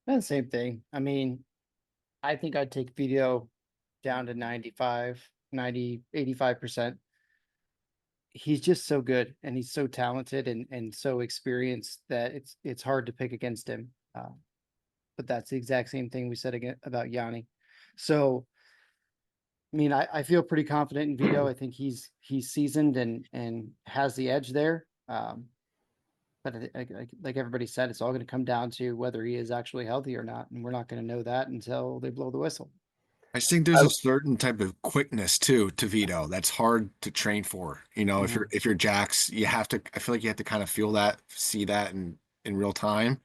The same thing. I mean, I think I'd take Vito down to 95, 90, 85%. He's just so good and he's so talented and so experienced that it's hard to pick against him. But that's the exact same thing we said again about Yanni. So, I mean, I feel pretty confident in Vito. I think he's seasoned and has the edge there. But like everybody said, it's all going to come down to whether he is actually healthy or not, and we're not going to know that until they blow the whistle. I think there's a certain type of quickness too to Vito that's hard to train for. If you're Jax, you have to. I feel like you have to kind of feel that, see that in real time.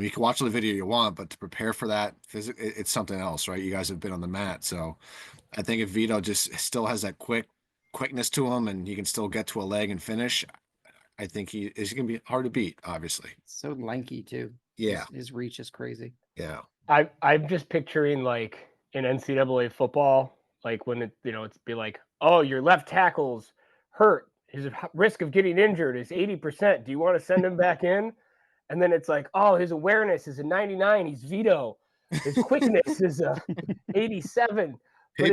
You can watch the video you want, but to prepare for that, it's something else, right? You guys have been on the mat, so I think if Vito just still has that quickness to him, and he can still get to a leg and finish, I think he is going to be hard to beat. Obviously, So lanky too. yeah, His reach is crazy. yeah. I'm just picturing like in NCAA football, like when it's be like, oh, your left tackle's hurt. His risk of getting injured is 80%. Do you want to send him back in? And then it's like, oh, his awareness is a 99. He's Vito. His quickness is a 87. But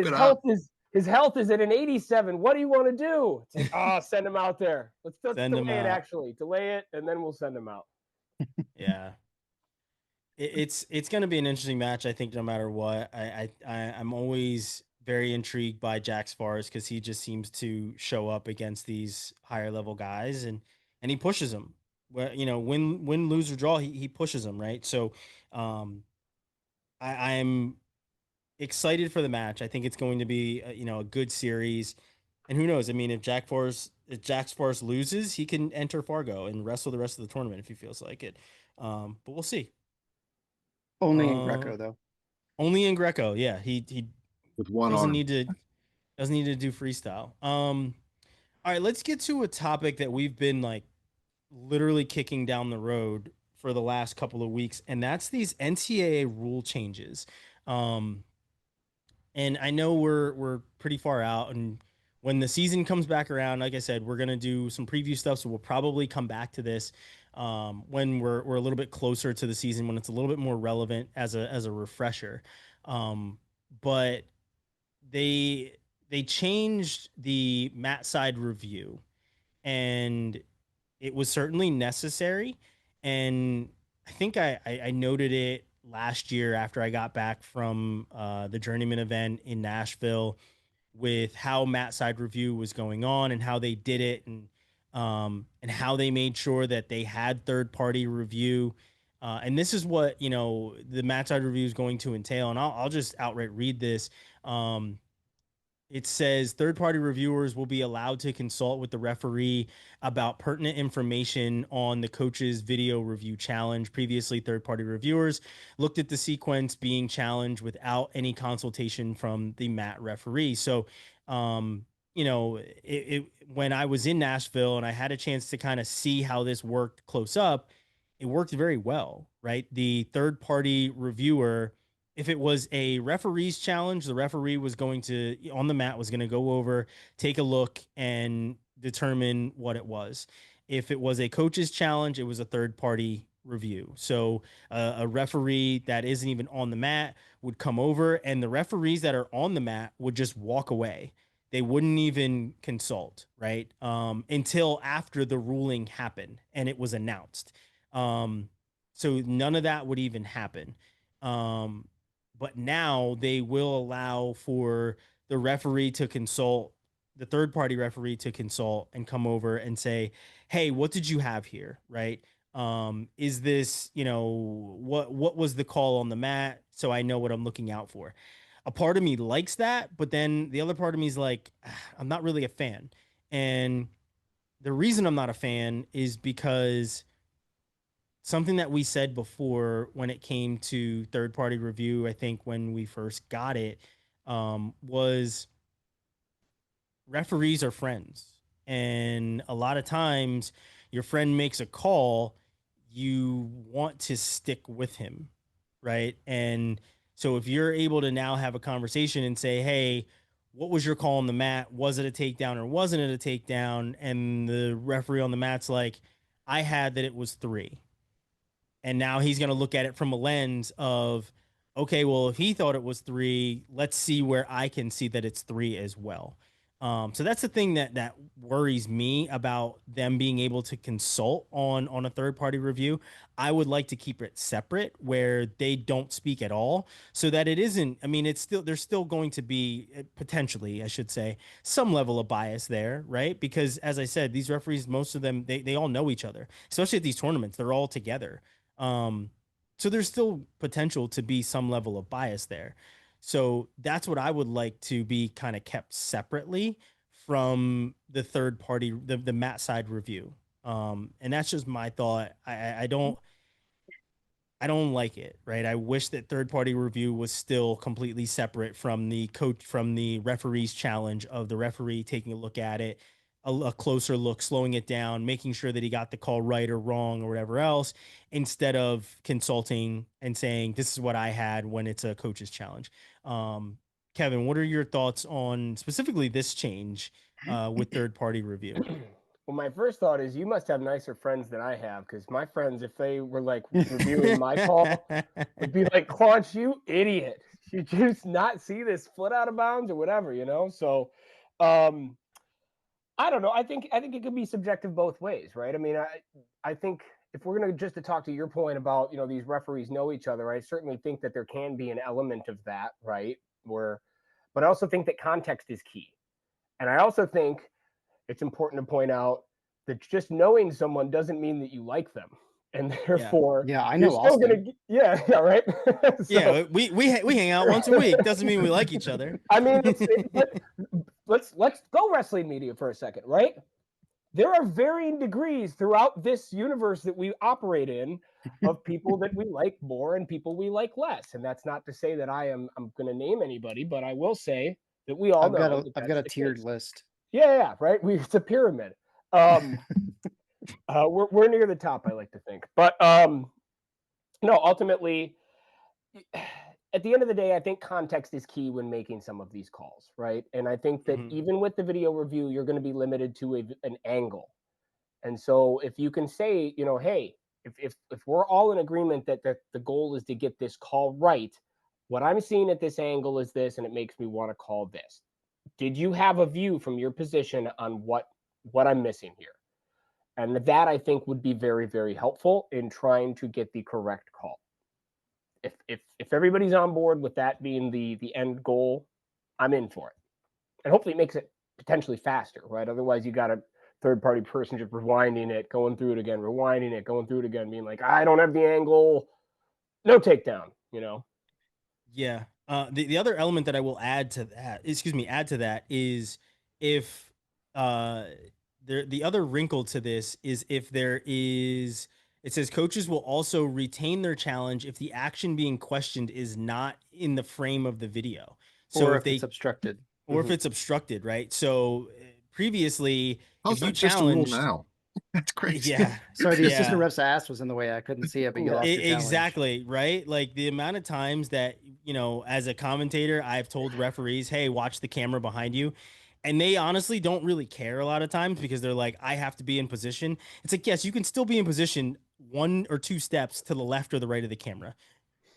his health is at an 87. What do you want to do? It's like, oh, send him out there. Let's delay it, actually. Delay it, and then we'll send him out. Yeah. It's going to be an interesting match, I think, no matter what. I'm always very intrigued by Jax Forrest because he just seems to show up against these higher level guys and he pushes them. Well, win, lose or draw, he pushes them, right? So I'm excited for the match. I think it's going to be a good series. And who knows? I mean, if Jax Forrest loses, he can enter Fargo and wrestle the rest of the tournament if he feels like it. But we'll see. Only in Greco though. Only in Greco, yeah. He With one doesn't arm. need to do freestyle. All right, let's get to a topic that we've been like literally kicking down the road for the last couple of weeks, and that's these NCAA rule changes. And I know we're pretty far out, and when the season comes back around, like I said, we're gonna do some preview stuff, so we'll probably come back to this when we're a little bit closer to the season, when it's a little bit more relevant as a refresher. But they changed the mat side review, and it was certainly necessary. And I think I noted it last year after I got back from the Journeyman event in Nashville with how Mat Side Review was going on and how they did it, and how they made sure that they had third party review. And this is what, the Mat Side Review is going to entail. And I'll just outright read this. It says third-party reviewers will be allowed to consult with the referee about pertinent information on the coach's video review challenge. Previously, third-party reviewers looked at the sequence being challenged without any consultation from the mat referee. So, when I was in Nashville and I had a chance to kind of see how this worked close up, it worked very well, right? The third-party reviewer, if it was a referee's challenge, the referee was going to, on the mat, was going to go over, take a look, and determine what it was. If it was a coach's challenge, it was a third party review. So a referee that isn't even on the mat would come over, and the referees that are on the mat would just walk away. They wouldn't even consult, right? Until after the ruling happened and it was announced. So none of that would even happen. But now they will allow for the referee to consult, the third party referee to consult and come over and say, hey, what did you have here? Right. Is this, what was the call on the mat? So I know what I'm looking out for. A part of me likes that, but then the other part of me is like, I'm not really a fan. And the reason I'm not a fan is because something that we said before when it came to third party review, I think when we first got it, was referees are friends. And a lot of times your friend makes a call, you want to stick with him. Right. And so if you're able to now have a conversation and say, hey, what was your call on the mat? Was it a takedown or wasn't it a takedown? And the referee on the mat's like, I had that it was 3. And now he's going to look at it from a lens of, okay, well, if he thought it was 3, let's see where I can see that it's 3 as well. So that's the thing that worries me about them being able to consult on a third party review. I would like to keep it separate where they don't speak at all, so that it isn't. I mean, there's still going to be potentially, I should say, some level of bias there, right? Because as I said, these referees, most of them, they all know each other, especially at these tournaments. They're all together. So there's still potential to be some level of bias there. So that's what I would like to be kind of kept separately from the third party, the mat side review. And that's just my thought. I don't like it, right? I wish that third party review was still completely separate from the coach, from the referee's challenge of the referee taking a look at it, a closer look, slowing it down, making sure that he got the call right or wrong or whatever else, instead of consulting and saying, this is what I had when it's a coach's challenge. Kevin, what are your thoughts on specifically this change with third party review? Well, my first thought is you must have nicer friends than I have, because my friends, if they were like reviewing my call, would be like, Claunch, you idiot. Did you not see this foot out of bounds or whatever, So I don't know. I think it could be subjective both ways, right? I mean, I think if we're going to talk to your point about, these referees know each other, I certainly think that there can be an element of that, right? But I also think that context is key. And I also think it's important to point out that just knowing someone doesn't mean that you like them. And therefore, yeah, I know. You're still gonna, right? So, yeah, we hang out once a week. Doesn't mean we like each other. I mean, let's go wrestling media for a second, right? There are varying degrees throughout this universe that we operate in of people that we like more and people we like less. And that's not to say that I'm going to name anybody, but I will say that we all I've got a tiered case. list. Yeah, right. It's a pyramid. We're near the top, I like to think. But no, ultimately, at the end of the day, I think context is key when making some of these calls, right? And I think that even with the video review, you're going to be limited to an angle. And so if you can say, hey, if we're all in agreement that the goal is to get this call right, what I'm seeing at this angle is this, and it makes me want to call this. Did you have a view from your position on what I'm missing here? And that I think would be very, very helpful in trying to get the correct call. If everybody's on board with that being the end goal, I'm in for it. And hopefully it makes it potentially faster, right? Otherwise you got a third party person just rewinding it, going through it again, rewinding it, going through it again, being like, I don't have the angle, no takedown, you know? Yeah. The other element that I will add to that, is if the other wrinkle to this is if there is, it says coaches will also retain their challenge if the action being questioned is not in the frame of the video. So Or if it's obstructed. or if it's obstructed, right? So previously, How's if you that just a rule challenged, now? That's crazy. yeah, Sorry, the assistant yeah. ref's ass was in the way. I couldn't see it, but you lost your challenge. Exactly, right? Like the amount of times that, as a commentator, I've told referees, hey, watch the camera behind you. And they honestly don't really care a lot of times because they're like, I have to be in position. It's like, yes, you can still be in position 1 or 2 steps to the left or the right of the camera.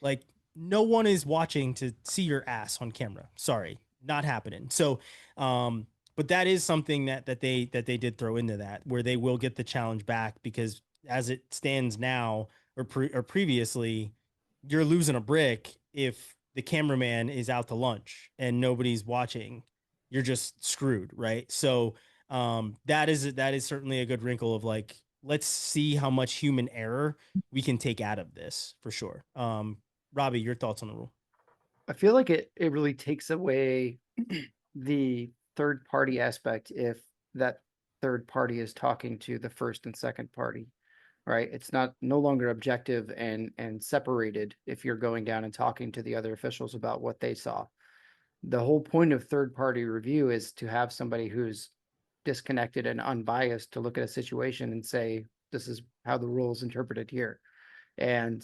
Like no one is watching to see your ass on camera. Sorry, not happening. So, but that is something that they did throw into that, where they will get the challenge back, because as it stands now or previously, you're losing a brick if the cameraman is out to lunch and nobody's watching. You're just screwed, right? So that is certainly a good wrinkle of like, let's see how much human error we can take out of this for sure. Robbie, your thoughts on the rule? I feel like it really takes away the third party aspect if that third party is talking to the first and second party, right? It's no longer objective and separated if you're going down and talking to the other officials about what they saw. The whole point of third party review is to have somebody who's disconnected and unbiased to look at a situation and say, this is how the rule is interpreted here. And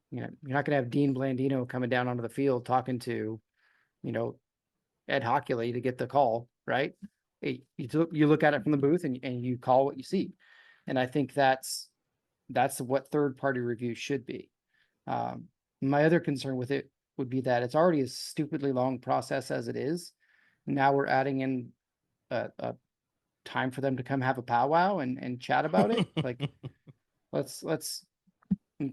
you're not going to have Dean Blandino coming down onto the field talking to, Ed Hockley to get the call, right? You look at it from the booth and you call what you see. And I think that's what third party review should be. My other concern with it would be that it's already a stupidly long process as it is. Now we're adding in a time for them to come have a powwow and chat about it. Like, let's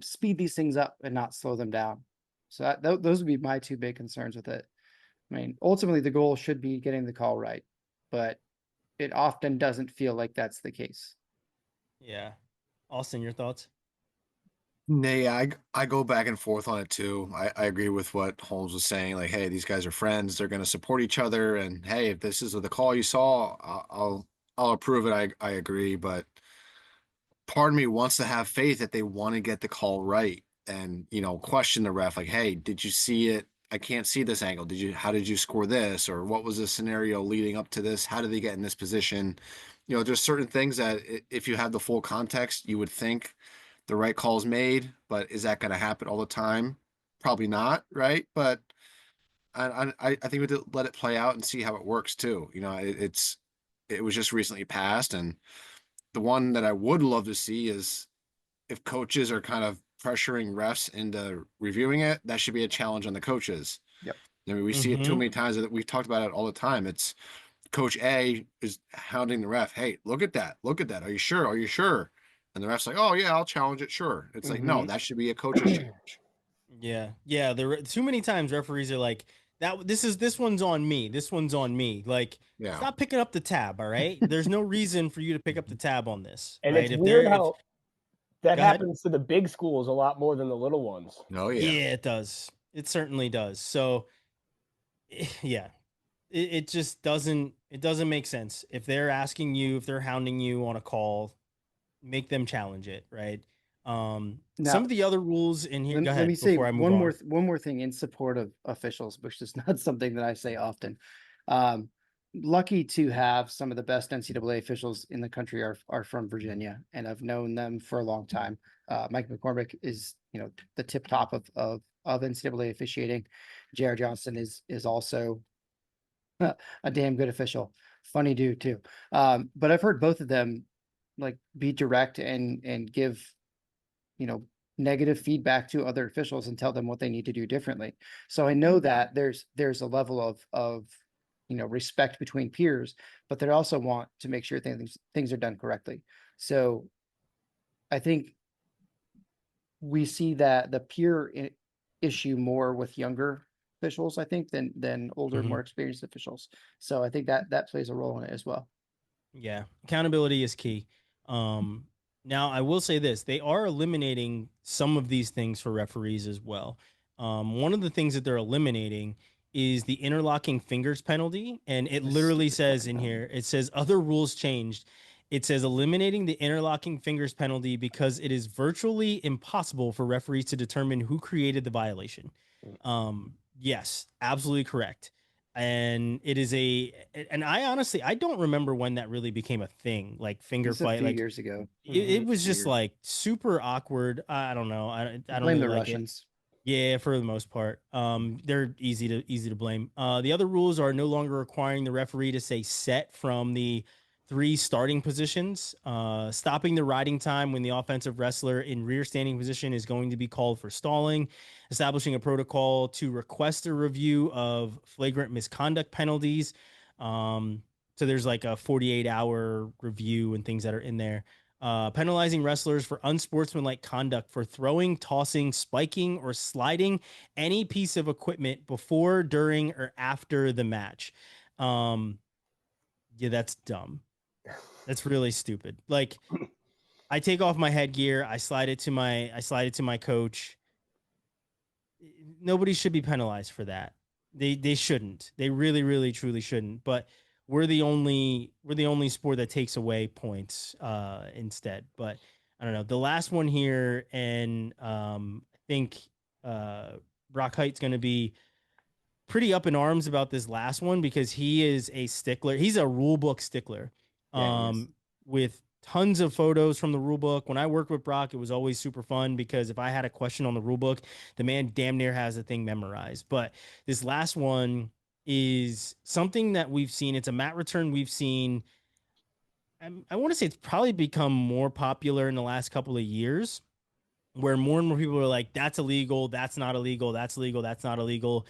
speed these things up and not slow them down. So those would be my 2 big concerns with it. I mean, ultimately the goal should be getting the call right, but it often doesn't feel like that's the case. Yeah. Austin, your thoughts? Nay, I go back and forth on it too. I agree with what Holmes was saying. Like, hey, these guys are friends. They're going to support each other. And hey, if this is the call you saw, I'll approve it. I agree. But part of me wants to have faith that they want to get the call right and, question the ref. Like, hey, did you see it? I can't see this angle. How did you score this? Or what was the scenario leading up to this? How did they get in this position? There's certain things that if you have the full context, you would think the right call's made, but is that going to happen all the time? Probably not, right? But I think we have to let it play out and see how it works too. It was just recently passed, and the one that I would love to see is if coaches are kind of pressuring refs into reviewing it, that should be a challenge on the coaches. Yep. I mean, we see it too many times that we've talked about it all the time. It's Coach A is hounding the ref. Hey, look at that. Look at that. Are you sure? Are you sure? And the ref's like, oh yeah, I'll challenge it. Sure. It's like, no, that should be a coach's challenge. Yeah. Yeah. Too many times referees are like, this one's on me. This one's on me. Like, Yeah. stop picking up the tab. All right. There's no reason for you to pick up the tab on this. And right? it's weird how that Go ahead. happens to the big schools a lot more than the little ones. Oh yeah. Yeah, it does. It certainly does. So yeah, it just doesn't make sense. If they're asking you, if they're hounding you on a call, make them challenge it, right? Now, some of the other rules in here. Go ahead. Let me say before I move on. one more thing in support of officials, which is not something that I say often. Lucky to have some of the best NCAA officials in the country are from Virginia, and I've known them for a long time. Mike McCormick is, the tip top of NCAA officiating. J.R. Johnson is also a damn good official. Funny dude too. But I've heard both of them like be direct and give, negative feedback to other officials and tell them what they need to do differently. So I know that there's a level of respect between peers, but they also want to make sure things are done correctly. So I think we see that the peer issue more with younger officials, I think, than older, Mhm. more experienced officials. So I think that plays a role in it as well. Yeah, accountability is key. Now I will say this: they are eliminating some of these things for referees as well. One of the things that they're eliminating is the interlocking fingers penalty, and it This literally stupid says fucking in penalty. here, it says other rules changed. It says eliminating the interlocking fingers penalty because it is virtually impossible for referees to determine who created the violation. Yes, absolutely correct. And it is and I honestly, I don't remember when that really became a thing, like finger It's a fight. few Like years ago. it was just Weird. like super awkward. I don't know. I don't Blame really the like it. Russians. Yeah, for the most part. They're easy to blame. The other rules are no longer requiring the referee to say set from the 3 starting positions. Stopping the riding time when the offensive wrestler in rear standing position is going to be called for stalling. Establishing a protocol to request a review of flagrant misconduct penalties. So there's like a 48-hour review and things that are in there. Penalizing wrestlers for unsportsmanlike conduct for throwing, tossing, spiking, or sliding any piece of equipment before, during, or after the match. Yeah, that's dumb. That's really stupid. Like, I take off my headgear, I slide it to my coach. Nobody should be penalized for that. They shouldn't. They really, really, truly shouldn't. But we're the only sport that takes away points instead. But I don't know. The last one here, and I think Brock Height's going to be pretty up in arms about this last one because he is a stickler. He's a rule book stickler. Yeah, he is. With tons of photos from the rule book. When I worked with Brock, it was always super fun because if I had a question on the rule book, the man damn near has the thing memorized. But this last one is something that we've seen. It's a mat return we've seen. I want to say it's probably become more popular in the last couple of years where more and more people are like, that's illegal, that's not illegal, that's legal, that's not illegal,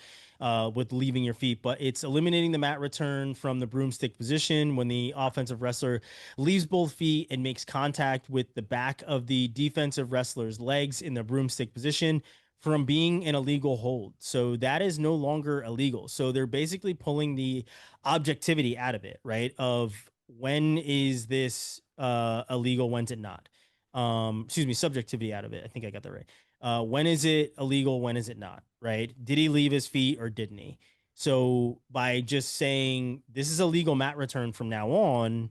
with leaving your feet. But it's eliminating the mat return from the broomstick position when the offensive wrestler leaves both feet and makes contact with the back of the defensive wrestler's legs in the broomstick position from being an illegal hold. So that is no longer illegal. So they're basically pulling the objectivity out of it, right? Of when is this illegal, when's it not? Excuse me, subjectivity out of it. I think I got that right. When is it illegal? When is it not? Right? Did he leave his feet or didn't he? So by just saying this is a legal mat return from now on,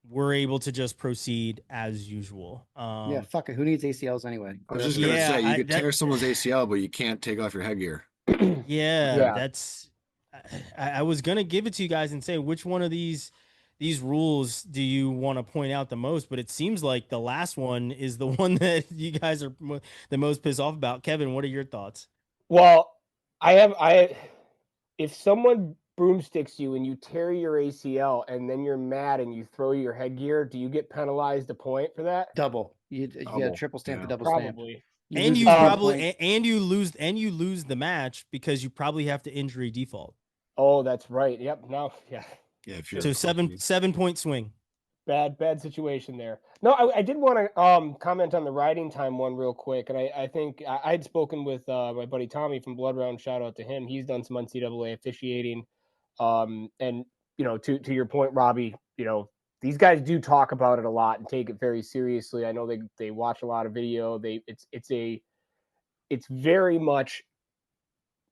we're able to just proceed as usual. Yeah, fuck it. Who needs ACLs anyway? I was just Whatever. gonna Yeah, say you could tear someone's ACL, but you can't take off your headgear. yeah, Yeah. that's. I was gonna give it to you guys and say which one of these rules do you want to point out the most, but it seems like the last one is the one that you guys are the most pissed off about. Kevin, what are your thoughts? Well, if someone broomsticks you and you tear your ACL and then you're mad and you throw your headgear, do you get penalized a point for that? Double. You get a Double, triple stamp, yeah. the double stamp. Probably. You And lose you a 10 probably point. and you lose the match because you probably have to injury default. Oh, that's right. Yep. Now, yeah. Yeah, if you're So fucking- 7 point swing. Bad situation there. No, I did want to comment on the riding time one real quick, and I think I'd spoken with my buddy Tommy from Blood Round. Shout out to him. He's done some NCAA officiating, and to your point, Robbie, these guys do talk about it a lot and take it very seriously. I know they watch a lot of video. It's very much,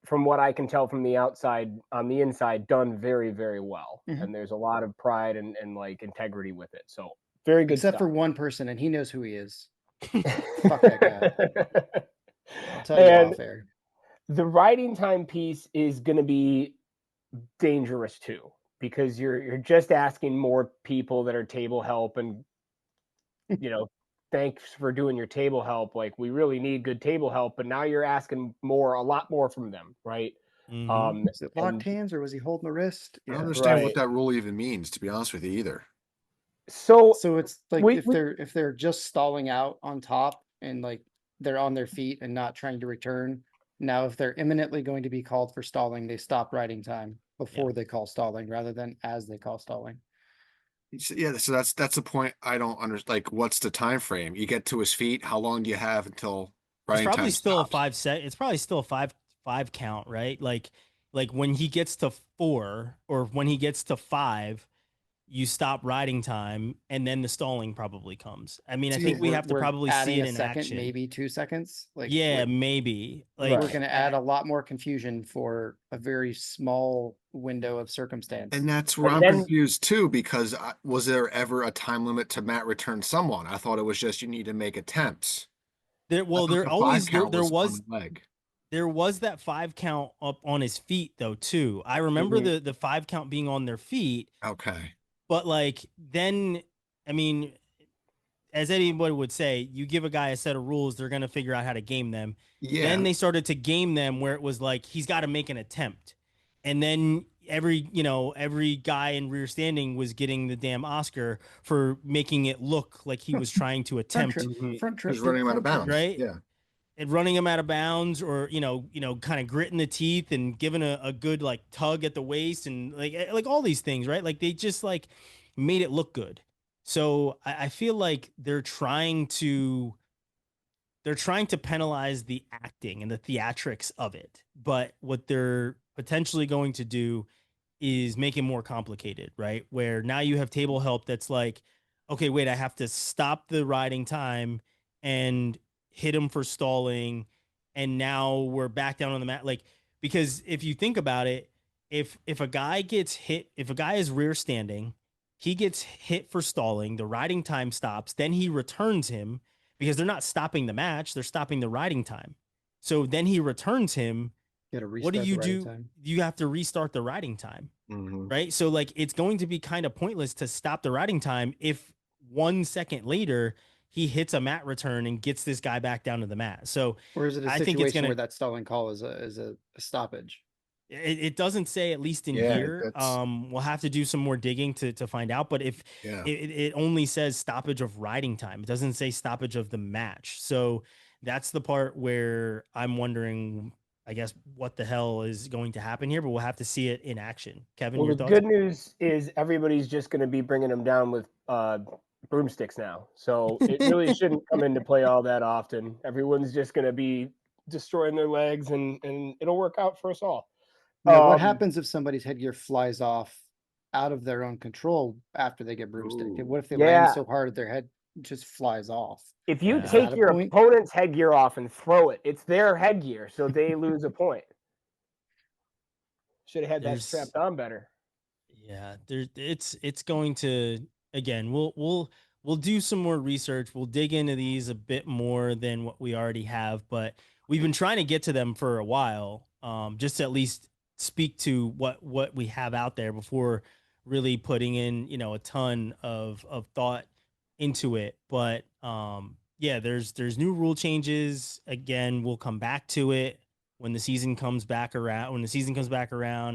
from what I can tell from the outside, on the inside, done very, very well. Mhm. And there's a lot of pride and like integrity with it. So very good Except stuff. for one person, and he knows who he is. Fuck that guy. I'll tell you And off air. the riding time piece is going to be dangerous too, because you're just asking more people that are table help and thanks for doing your table help. Like, we really need good table help, but now you're asking a lot more from them, right? Mhm. Is it locked hands or was he holding the wrist? I don't Yeah. understand what Right. that rule even means, to be honest with you, either. So So it's like we- if they're just stalling out on top and like they're on their feet and not trying to return. Now, if they're imminently going to be called for stalling, they stop riding time before they call stalling rather than as they call stalling. Yeah, so that's the point I don't understand. Like, what's the time frame? You get to his feet, how long do you have until It's riding probably time still a stops? 5 set. It's probably still a five count, right? Like when he gets to 4 or when he gets to 5, you stop riding time and then the stalling probably comes. I mean, I See, think we have to We're probably see adding it a in second, action. maybe 2 seconds. Like Yeah, maybe. we're Like Right. going to add a lot more confusion for a very small window of circumstance. And that's where And I'm then confused too, because was there ever a time limit to Matt return someone? I thought it was just you need to make attempts. there I well thought there the five always count there was on was the leg. there was that 5 count up on his feet though too. I remember Mhm. the 5 count being on their feet, Okay. but like then I mean, as anybody would say, you give a guy a set of rules, they're going to figure out how to game them. Then Yeah. they started to game them where it was like he's got to make an attempt. And then every guy in rear standing was getting the damn Oscar for making it look like he was trying to Front attempt, trip, Mhm. front trip, He's running him out of front trip. bounds. right? Yeah. And running him out of bounds or kind of gritting the teeth and giving a good like tug at the waist and like all these things, right? Like they just like made it look good. So I feel like they're trying to penalize the acting and the theatrics of it, but what they're potentially going to do is make it more complicated, right? Where now you have table help that's like, okay, wait, I have to stop the riding time and hit him for stalling, and now we're back down on the mat. Like, because if you think about it, if a guy gets hit, if a guy is rear standing, he gets hit for stalling, the riding time stops, then he returns him because they're not stopping the match, they're stopping the riding time. So then he returns him. Got to What do restart the you riding do? time. You have to restart the riding time, Hmm. right? So like it's going to be kind of pointless to stop the riding time if 1 second later he hits a mat return and gets this guy back down to the mat. So Or is it a I think it's situation where gonna. that stalling call is a stoppage? It doesn't say, at least in Yeah, here. that's We'll have to do some more digging to find out. But if yeah. it only says stoppage of riding time, it doesn't say stoppage of the match. So that's the part where I'm wondering, I guess, what the hell is going to happen here. But we'll have to see it in action. Kevin, Well, your the thoughts? good news is everybody's just going to be bringing them down with broomsticks now. So it really shouldn't come into play all that often. Everyone's just going to be destroying their legs and it'll work out for us all. Now, what Um, happens if somebody's headgear flies off out of their own control after they get broomsticked? Ooh. What if they land Yeah. so hard their head just flies off? If you Yeah. Is take that a your point? opponent's headgear off and throw it, it's their headgear, so they lose a point. Should have had that There's strapped on better. Yeah, it's going to, again, we'll do some more research. We'll dig into these a bit more than what we already have, but we've been trying to get to them for a while. Just to at least speak to what we have out there before really putting in, a ton of thought into it. But yeah, there's new rule changes. Again, we'll come back to it when the season comes back around,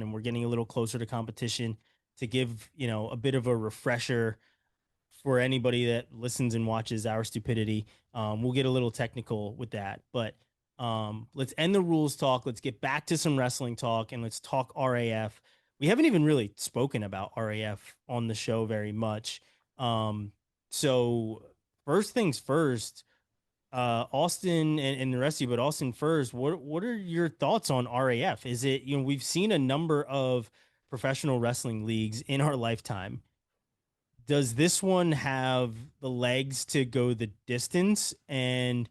and we're getting a little closer to competition, to give, a bit of a refresher for anybody that listens and watches our stupidity. We'll get a little technical with that, but let's end the rules talk. Let's get back to some wrestling talk and let's talk RAF. We haven't even really spoken about RAF on the show very much. So first things first, Austin and the rest of you, but Austin first, what are your thoughts on RAF? Is it, we've seen a number of professional wrestling leagues in our lifetime. Does this one have the legs to go the distance? And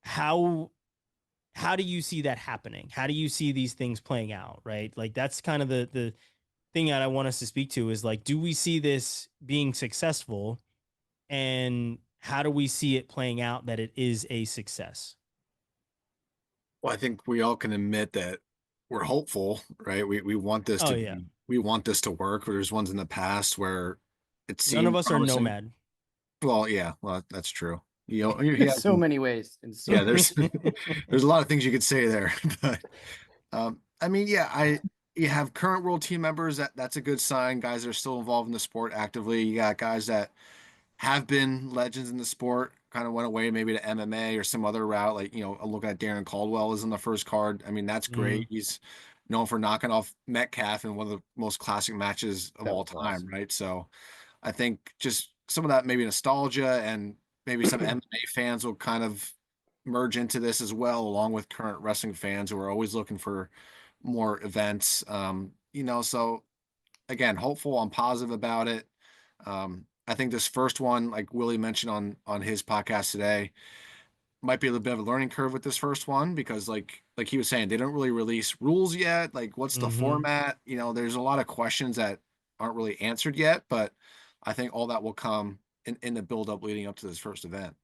how do you see that happening? How do you see these things playing out? Right? Like that's kind of the thing that I want us to speak to is like, do we see this being successful? And how do we see it playing out that it is a success? Well, I think we all can admit that we're hopeful, right? We want this Oh to yeah. we want this to work. There's ones in the past where it None of seemed us are promising. nomad. Well, yeah, well, that's true. In so many ways. In so yeah, many there's a lot of things you could say there, but I mean, yeah, you have current world team members, that's a good sign. Guys that are still involved in the sport actively. You got guys that have been legends in the sport, kind of went away maybe to MMA or some other route. Like, I'm looking at Darren Caldwell is in the first card. I mean, that's great. Mhm. He's known for knocking off Metcalf in one of the most classic matches of That all was time, awesome. right? So I think just some of that maybe nostalgia and maybe some MMA fans will kind of merge into this as well, along with current wrestling fans who are always looking for more events. So again, hopeful, I'm positive about it. I think this first one, like Willie mentioned on his podcast today, might be a little bit of a learning curve with this first one because like he was saying, they don't really release rules yet. Like what's the format? There's a lot of questions that aren't really answered yet, but I think all that will come in the build up leading up to this first event.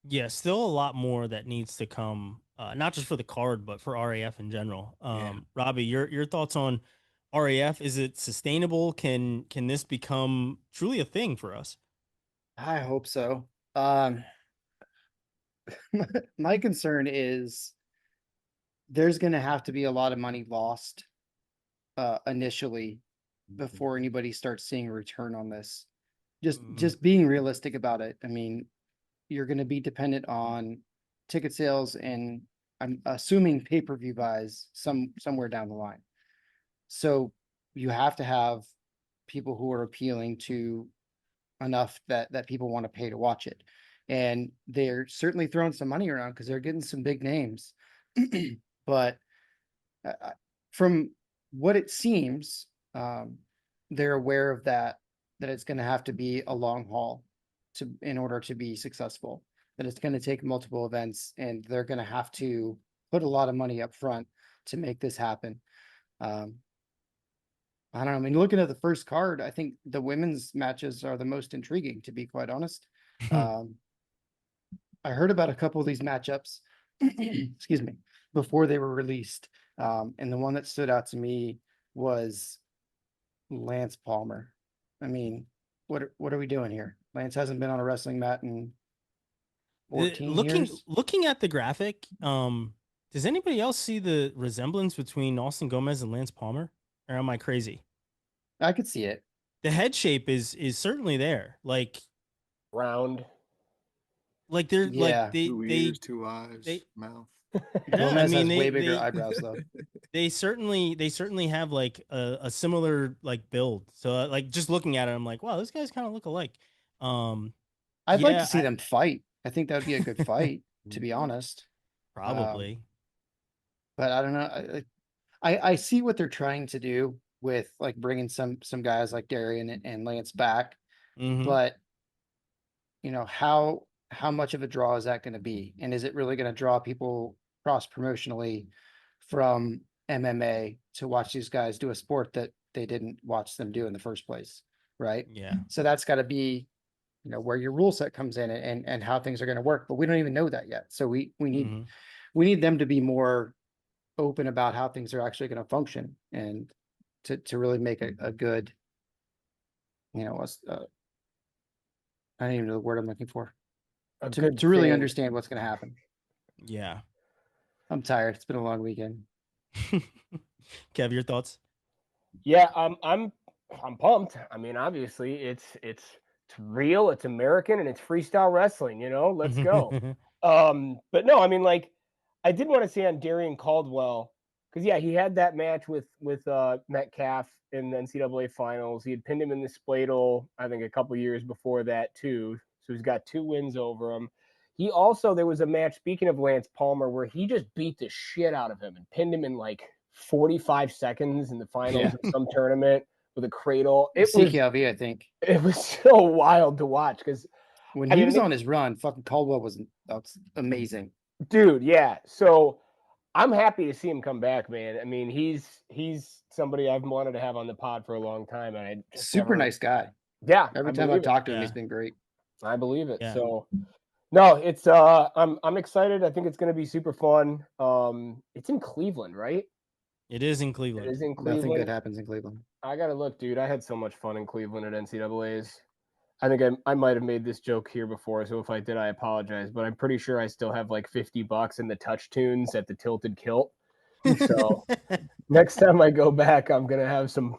Yeah, still a lot more that needs to come, not just for the card, but for RAF in general. Yeah. Robbie, your thoughts on RAF? Is it sustainable? Can this become truly a thing for us? I hope so. My concern is there's going to have to be a lot of money lost initially before anybody starts seeing a return on this. Just being realistic about it. I mean, you're going to be dependent on ticket sales and I'm assuming pay-per-view buys somewhere down the line. So you have to have people who are appealing to enough that people want to pay to watch it. And they're certainly throwing some money around because they're getting some big names. But from what it seems, they're aware of that it's going to have to be a long haul in order to be successful, that it's going to take multiple events and they're going to have to put a lot of money up front to make this happen. I don't know. I mean, looking at the first card, I think the women's matches are the most intriguing, to be quite honest. I heard about a couple of these matchups, excuse me, before they were released. And the one that stood out to me was Lance Palmer. I mean, what are we doing here? Lance hasn't been on a wrestling mat in 14 years. Looking at the graphic, does anybody else see the resemblance between Austin Gomez and Lance Palmer? Or am I crazy? I could see it. The head shape is certainly there. Like Round. They're Yeah. like 2 ears, 2 eyes, mouth. Gomez has way bigger eyebrows though. They certainly have like a similar like build. So like just looking at it, I'm like, wow, these guys kind of look alike. I'd like to see them fight. I think that would be a good fight, to be honest. Probably. But I don't know. I see what they're trying to do with like bringing some guys like Darian and Lance back, but how much of a draw is that going to be, and is it really going to draw people cross promotionally from MMA to watch these guys do a sport that they didn't watch them do in the first place, right? Yeah. So that's got to be where your rule set comes in and how things are going to work, but we don't even know that yet. So we need them to be more open about how things are actually going to function and to really make a good, I don't even know the word I'm looking for, to really understand what's going to happen. Yeah. I'm tired. It's been a long weekend. Kev, your thoughts? Yeah, I'm pumped. I mean, obviously it's real, it's American, and it's freestyle wrestling, let's go. But no, I mean, like, I did want to say on Darian Caldwell, because yeah, he had that match with Metcalf in the NCAA finals. He had pinned him in the Spladle, I think a couple years before that too. So he's got 2 wins over him. He also, there was a match, speaking of Lance Palmer, where he just beat the shit out of him and pinned him in like 45 seconds in the finals of some tournament with a cradle. It was CKLV, I think. It was so wild to watch because when he was on his run, fucking Caldwell was amazing. Dude, yeah. So I'm happy to see him come back, man. I mean, he's somebody I've wanted to have on the pod for a long time, and I just nice guy. Yeah, every time I've talked to him, he's been great. I believe it. Yeah. So no, it's I'm excited. I think it's going to be super fun. It's in Cleveland, right? It is in Cleveland. It is in Cleveland. Nothing good happens in Cleveland. I gotta look, dude. I had so much fun in Cleveland at NCAAs. I think I might have made this joke here before, so if I did, I apologize. But I'm pretty sure I still have like $50 in the touch tunes at the Tilted Kilt. So next time I go back, I'm gonna have some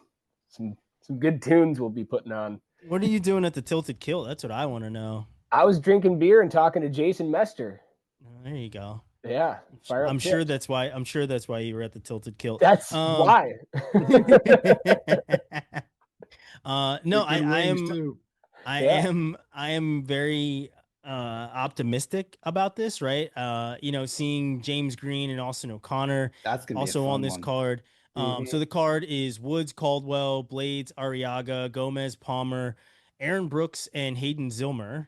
good tunes we'll be putting on. What are you doing at the Tilted Kilt? That's what I want to know. I was drinking beer and talking to Jason Mester. There you go. Yeah, fire up I'm sure tips. that's why. I'm sure that's why you were at the Tilted Kilt. That's why. No, Chicken I wings, am. too. Yeah. I am very optimistic about this, right? Seeing James Green and Austin O'Connor That's gonna be a also on fun this one. card. Mhm. So the card is Woods, Caldwell, Blades, Arriaga, Gomez, Palmer, Aaron Brooks, and Hayden Zilmer.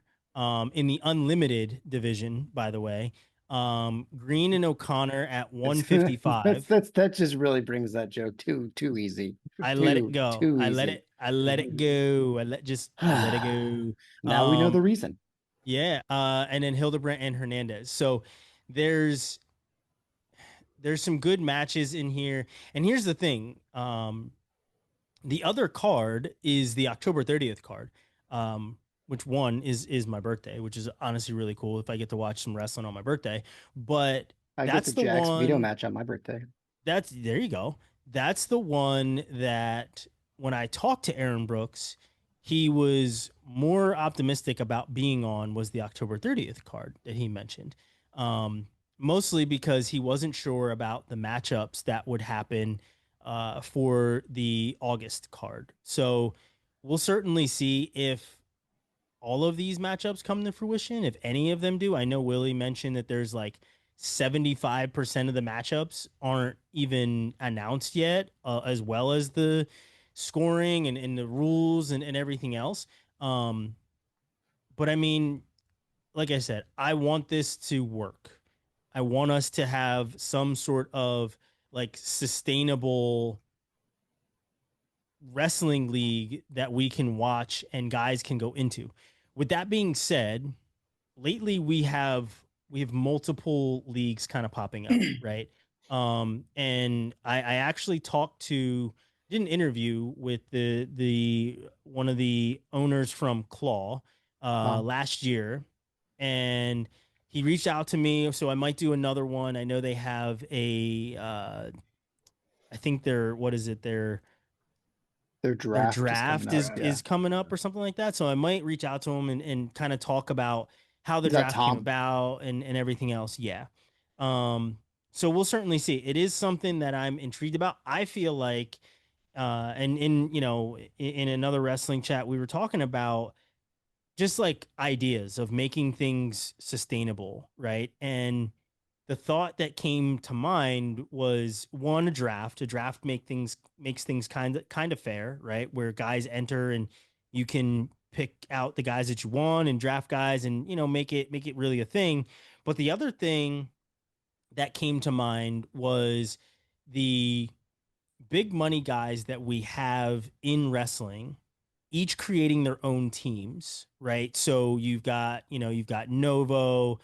In the unlimited division, by the way. Green and O'Connor at 155. That just really brings that joke too easy. I let it go. Too I let easy. it. I let it go. I let it go. Now we know the reason. Yeah, and then Hildebrandt and Hernandez. So there's some good matches in here. And here's the thing. The other card is the October 30th card. Which one is my birthday, which is honestly really cool if I get to watch some wrestling on my birthday. But I get that's the the Jax Vito one. match on my birthday. That's there you go. That's the one that when I talked to Aaron Brooks, he was more optimistic about being on was the October 30th card that he mentioned. Mostly because he wasn't sure about the matchups that would happen for the August card. So we'll certainly see if all of these matchups come to fruition, if any of them do. I know Willie mentioned that there's like 75% of the matchups aren't even announced yet, as well as the scoring and the rules and everything else. But I mean, like I said, I want this to work. I want us to have some sort of like sustainable wrestling league that we can watch and guys can go into. With that being said, lately we have multiple leagues kind of popping up, right? And I actually did an interview with the one of the owners from Claw Wow. last year, and he reached out to me, so I might do another one. I know they have I think what is it? Their Their draft is coming draft up. is coming up or something like that. So I might reach out to them and kind of talk about how the Is that draft came Tom? about and everything else. Yeah. So we'll certainly see. It is something that I'm intrigued about. I feel like and in another wrestling chat, we were talking about just like ideas of making things sustainable, right? And the thought that came to mind was one, a draft. A draft makes things kind of fair, right? Where guys enter and you can pick out the guys that you want and draft guys and make it really a thing. But the other thing that came to mind was the big money guys that we have in wrestling each creating their own teams, right? So you've got Novo.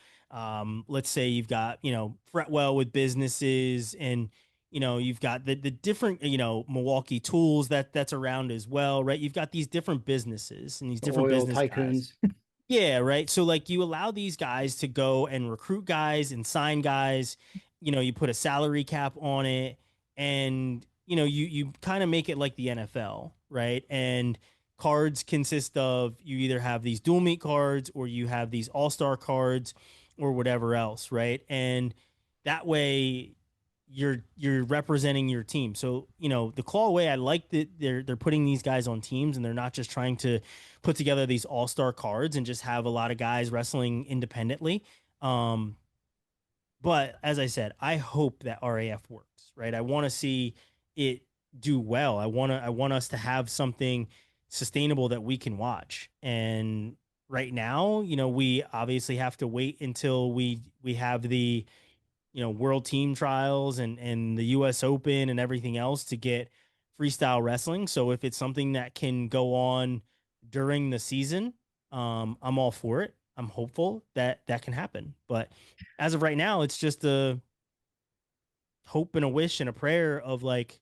Let's say you've got, Fretwell with businesses, and you've got the different, Milwaukee Tools that's around as well, right? You've got these different businesses and these The different oil business guys. tycoons. Yeah, right. So like you allow these guys to go and recruit guys and sign guys. You put a salary cap on it, and you kind of make it like the NFL, right? And cards consist of you either have these dual meet cards or you have these all-star cards or whatever else, right? And that way you're representing your team. So, the Claw way, I like that they're putting these guys on teams and they're not just trying to put together these all-star cards and just have a lot of guys wrestling independently. But as I said, I hope that RAF works, right? I want to see it do well. I want us to have something sustainable that we can watch. And right now, we obviously have to wait until we have the world team trials and the US Open and everything else to get freestyle wrestling. So if it's something that can go on during the season, I'm all for it. I'm hopeful that that can happen. But as of right now, it's just a hope and a wish and a prayer of like,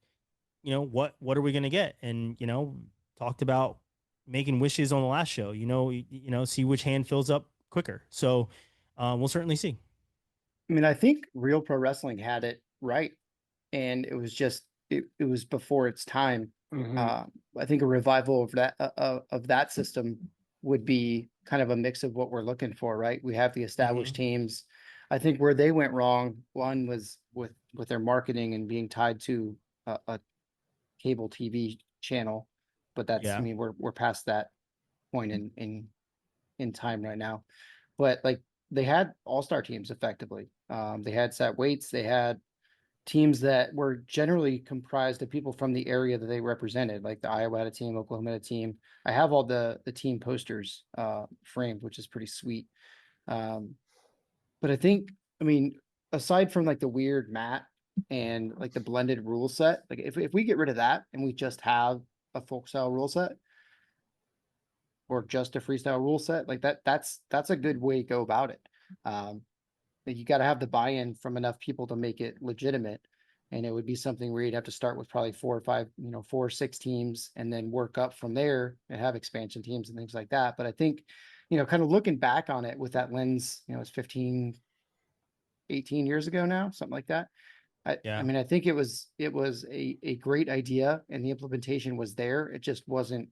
what are we going to get? And, talked about making wishes on the last show, see which hand fills up quicker. So we'll certainly see. I mean, I think Real Pro Wrestling had it right, and it was just it was before its time. I think a revival of that system would be kind of a mix of what we're looking for, right? We have the established teams. I think where they went wrong, one was with their marketing and being tied to a cable TV channel, but that's, I Yeah. mean, we're past that point in time right now. But like they had all-star teams effectively. They had set weights, they had teams that were generally comprised of people from the area that they represented, like the Iowa had a team, Oklahoma had a team. I have all the team posters framed, which is pretty sweet. But I think, I mean, aside from like the weird mat and like the blended rule set, like if we get rid of that and we just have a folk style rule set or just a freestyle rule set, like that's a good way to go about it. You got to have the buy-in from enough people to make it legitimate. And it would be something where you'd have to start with probably 4 or 5, 4 or 6 teams and then work up from there and have expansion teams and things like that. But I think, kind of looking back on it with that lens, it's 15, 18 years ago now, something like that. I mean, I think it was a great idea and the implementation was there. It just wasn't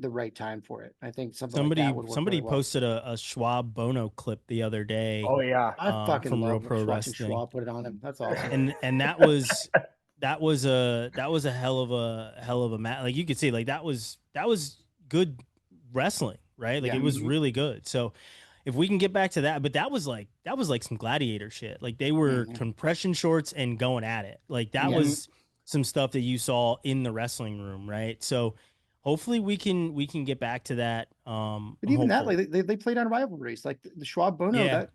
the right time for it. I think something like that would work Somebody really well. posted a Schwab Bono clip the other day. Oh yeah, I fucking from Real love Pro watching Wrestling. Schwab put it on him. That's awesome. And that was a hell of a match. Like you could see, like that was good wrestling, right? Like Yeah. it was really good. So if we can get back to that, but that was like some gladiator shit. Like they were compression shorts and going at it. Like that Yes. was some stuff that you saw in the wrestling room, right? So hopefully we can get back to that. But even that, like they played on rivalries, like the Schwab Bono,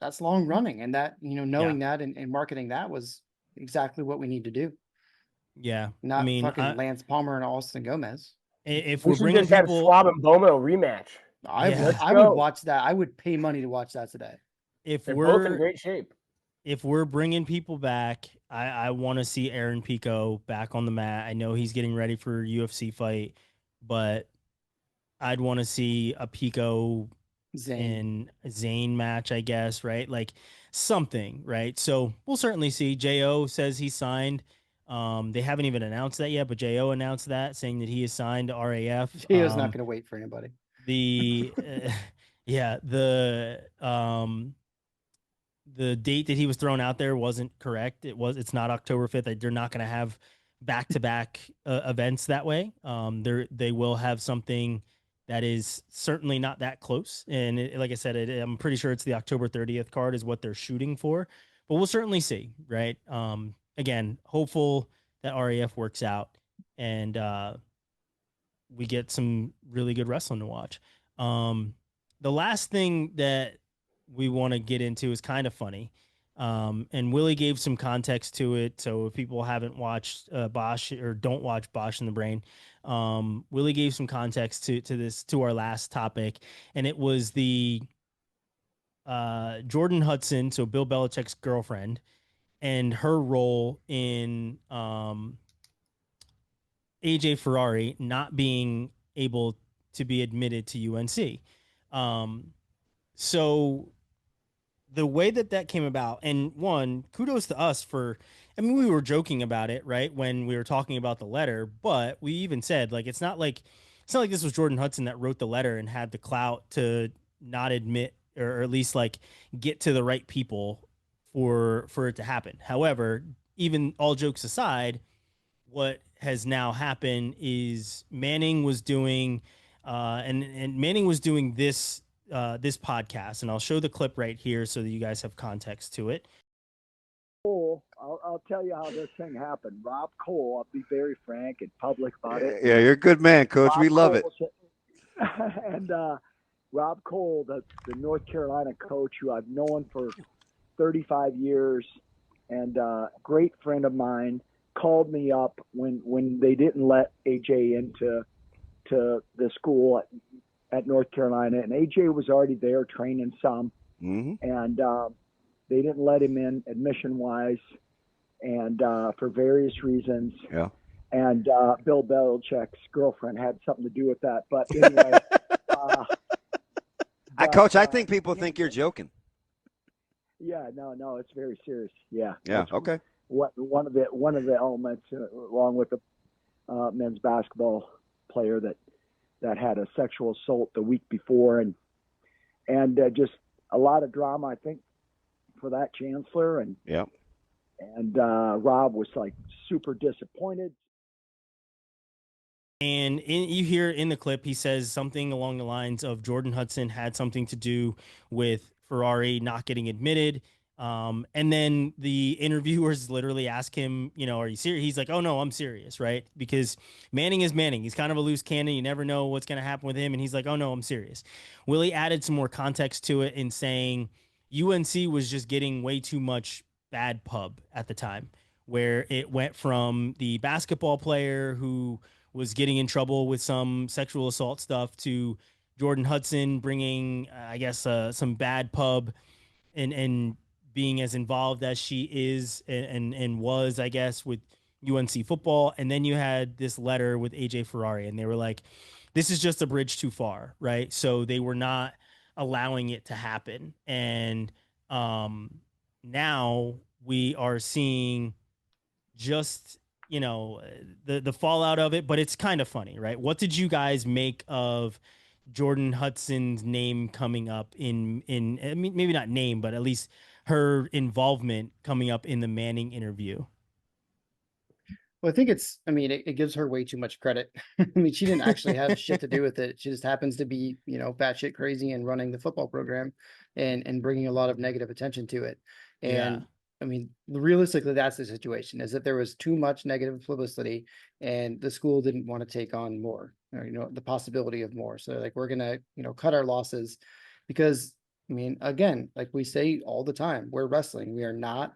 that's long running, and that knowing that and marketing that was exactly what we need to do. Yeah, Not I mean, fucking Lance Palmer and Austin Gomez. If we we're should bringing just have people, Schwab and Bomo rematch. I would watch that. I would pay money to watch that today. if They're we're both in great shape. If we're bringing people back, I want to see Aaron Pico back on the mat. I know he's getting ready for a UFC fight, but I'd want to see a Pico and Zane match, I guess, right? Like something, right? So we'll certainly see. Jo says he signed. They haven't even announced that yet, but Jo announced that, saying that he is signed to RAF. JO's not going to wait for anybody. The date that he was thrown out there wasn't correct. It's not October 5th. They're not going to have back-to-back events that way. They will have something that is certainly not that close. And like I said, I'm pretty sure it's the October 30th card is what they're shooting for, but we'll certainly see, right? Again, hopeful that RAF works out and we get some really good wrestling to watch. The last thing that we want to get into is kind of funny. And Willie gave some context to it. So if people haven't watched Bosch or don't watch Bosch in the Brain, Willie gave some context to our last topic. And it was the Jordan Hudson, so Bill Belichick's girlfriend, and her role in AJ Ferrari not being able to be admitted to UNC. So the way that came about, and one, kudos to us for, I mean, we were joking about it, right, when we were talking about the letter, but we even said, like, it's not like this was Jordan Hudson that wrote the letter and had the clout to not admit, or at least like get to the right people for it to happen. However, even all jokes aside, what has now happened is Manning was doing, and Manning was doing this podcast, and I'll show the clip right here so that you guys have context to it. I'll tell you how this thing happened. Rob Cole, I'll be very frank and public about it. Yeah, you're a good man, Coach. We love it. And Rob Cole, the North Carolina coach who I've known for 35 years and great friend of mine, called me up when they didn't let AJ into the school at North Carolina, and AJ was already there training some, and they didn't let him in admission-wise, and for various reasons. Yeah. And Bill Belichick's girlfriend had something to do with that. But anyway, Coach, I think people think you're joking. Yeah, no, it's very serious. Yeah. Yeah. Okay. One of the elements, along with the men's basketball player that had a sexual assault the week before, and just a lot of drama. I think for that chancellor, and Yep. and Rob was like super disappointed. And you hear in the clip, he says something along the lines of Jordan Hudson had something to do with Ferrari not getting admitted. And then the interviewers literally ask him, are you serious? He's like, oh, no, I'm serious, right? Because Manning is Manning. He's kind of a loose cannon. You never know what's going to happen with him. And he's like, oh, no, I'm serious. Willie added some more context to it in saying UNC was just getting way too much bad pub at the time, where it went from the basketball player who was getting in trouble with some sexual assault stuff to Jordan Hudson bringing, I guess, some bad pub and being as involved as she is and was, I guess, with UNC football. And then you had this letter with AJ Ferrari, and they were like, this is just a bridge too far, right? So they were not allowing it to happen. And now we are seeing just the fallout of it, but it's kind of funny, right? What did you guys make of Jordan Hudson's name coming up in I mean, maybe not name, but at least her involvement coming up in the Manning interview? Well, I think it gives her way too much credit. I mean, she didn't actually have shit to do with it. She just happens to be, batshit crazy and running the football program and bringing a lot of negative attention to it. And Yeah. I mean, realistically, that's the situation, is that there was too much negative publicity and the school didn't want to take on more, or, the possibility of more. So like, we're going to, cut our losses because, I mean, again, like we say all the time, we're wrestling. We are not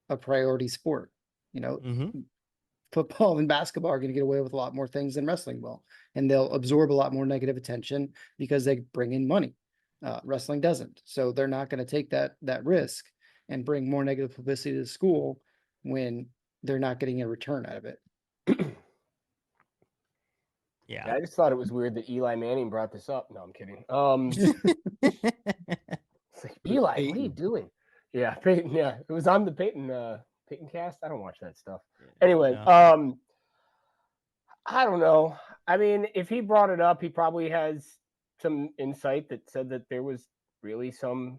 a priority sport. Mm-hmm. Football and basketball are going to get away with a lot more things than wrestling will, and they'll absorb a lot more negative attention because they bring in money. Wrestling doesn't, so they're not going to take that risk and bring more negative publicity to the school when they're not getting a return out of it. Yeah. I just thought it was weird that Eli Manning brought this up. No, I'm kidding. It's like, Eli, what are you doing? Yeah, Peyton. Yeah, it was on the Peyton cast. I don't watch that stuff. Anyway, No. I don't know. I mean, if he brought it up, he probably has some insight that said that there was really some.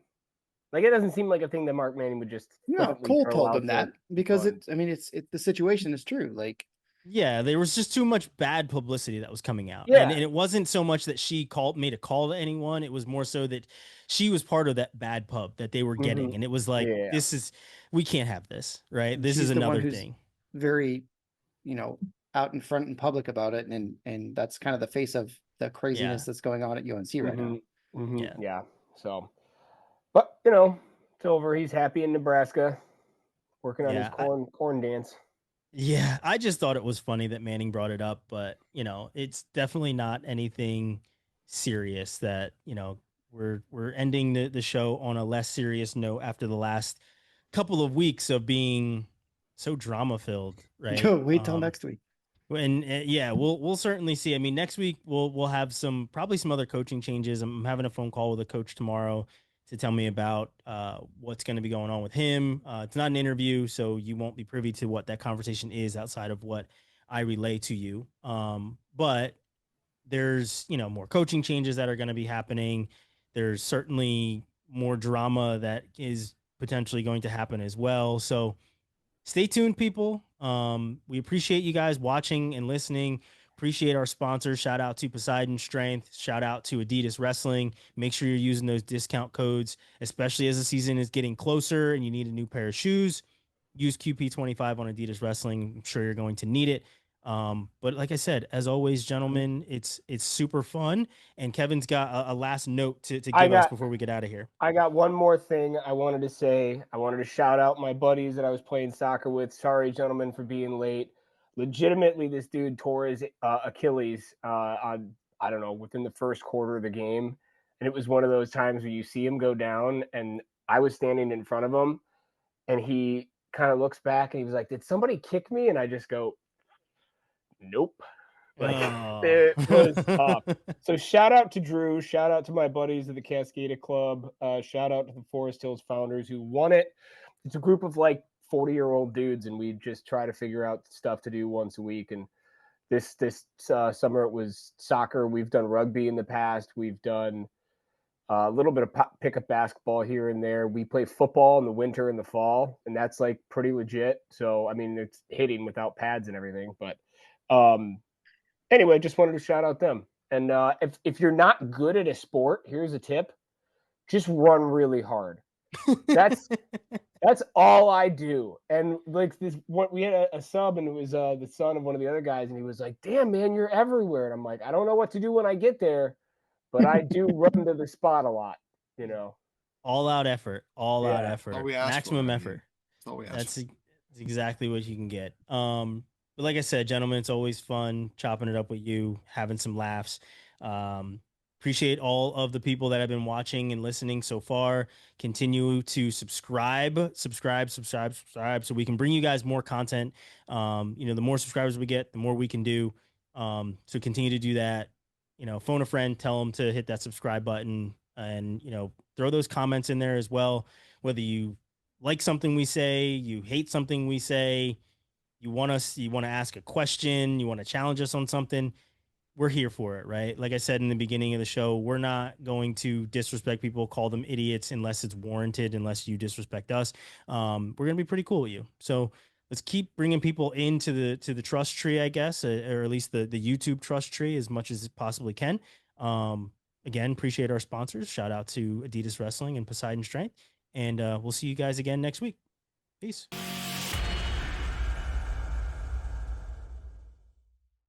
Like, it doesn't seem like a thing that Mark Manning would just. No, Cole throw told out him that there. because Fun. the situation is true. Like, Yeah, there was just too much bad publicity that was coming out. Yeah. And it wasn't so much that she made a call to anyone. It was more so that she was part of that bad pub that they were getting. And it was like, Yeah. we can't have this, right? This she's is the one another who's thing. very, out in front and public about it, and that's kind of the face of the craziness that's going on at UNC right now. Yeah. So, but it's over. He's happy in Nebraska, working on his corn dance. Yeah, I just thought it was funny that Manning brought it up, but it's definitely not anything serious. That we're ending the show on a less serious note after the last couple of weeks of being so drama filled, right? Wait till next week. And yeah, we'll certainly see. I mean, next week we'll have probably some other coaching changes. I'm having a phone call with a coach tomorrow to tell me about what's going to be going on with him. It's not an interview, so you won't be privy to what that conversation is outside of what I relay to you. But there's more coaching changes that are going to be happening. There's certainly more drama that is potentially going to happen as well. So stay tuned, people. We appreciate you guys watching and listening. Appreciate our sponsors. Shout out to Poseidon Strength. Shout out to Adidas Wrestling. Make sure you're using those discount codes, especially as the season is getting closer and you need a new pair of shoes. Use QP25 on Adidas Wrestling. I'm sure you're going to need it. But like I said, as always, gentlemen, it's super fun. And Kevin's got a last note to give us before we get out of here. I got one more thing I wanted to say. I wanted to shout out my buddies that I was playing soccer with. Sorry, gentlemen, for being late. Legitimately, this dude tore his Achilles on, I don't know, within the first quarter of the game. And it was one of those times where you see him go down, and I was standing in front of him, and he kind of looks back, and he was like, "Did somebody kick me?" And I just go, "Nope." It was tough. So shout out to Drew. Shout out to my buddies at the Cascada Club. Shout out to the Forest Hills founders who won it. It's a group of like 40-year-old dudes, and we just try to figure out stuff to do once a week. And this summer it was soccer. We've done rugby in the past. We've done A little bit of pickup basketball here and there. We play football in the winter and the fall, and that's like pretty legit. So, I mean, it's hitting without pads and everything. But anyway, just wanted to shout out them. And if you're not good at a sport, here's a tip: just run really hard. That's all I do. And like this, what we had a sub, and it was the son of one of the other guys, and he was like, "Damn, man, you're everywhere." And I'm like, I don't know what to do when I get there, but I do run to the spot a lot, you know. All out effort, Yeah. All we ask maximum for, effort. That's all we ask That's for. exactly what you can get. But like I said, gentlemen, it's always fun chopping it up with you, having some laughs. Appreciate all of the people that have been watching and listening so far. Continue to subscribe, so we can bring you guys more content. The more subscribers we get, the more we can do. So continue to do that. Phone a friend, tell them to hit that subscribe button, and throw those comments in there as well. Whether you like something we say, you hate something we say, you want to ask a question, you want to challenge us on something, we're here for it, right? Like I said in the beginning of the show, we're not going to disrespect people, call them idiots unless it's warranted, unless you disrespect us. We're going to be pretty cool with you. So let's keep bringing people into the trust tree, I guess, or at least the YouTube trust tree as much as it possibly can. Again, appreciate our sponsors. Shout out to Adidas Wrestling and Poseidon Strength. And we'll see you guys again next week. Peace.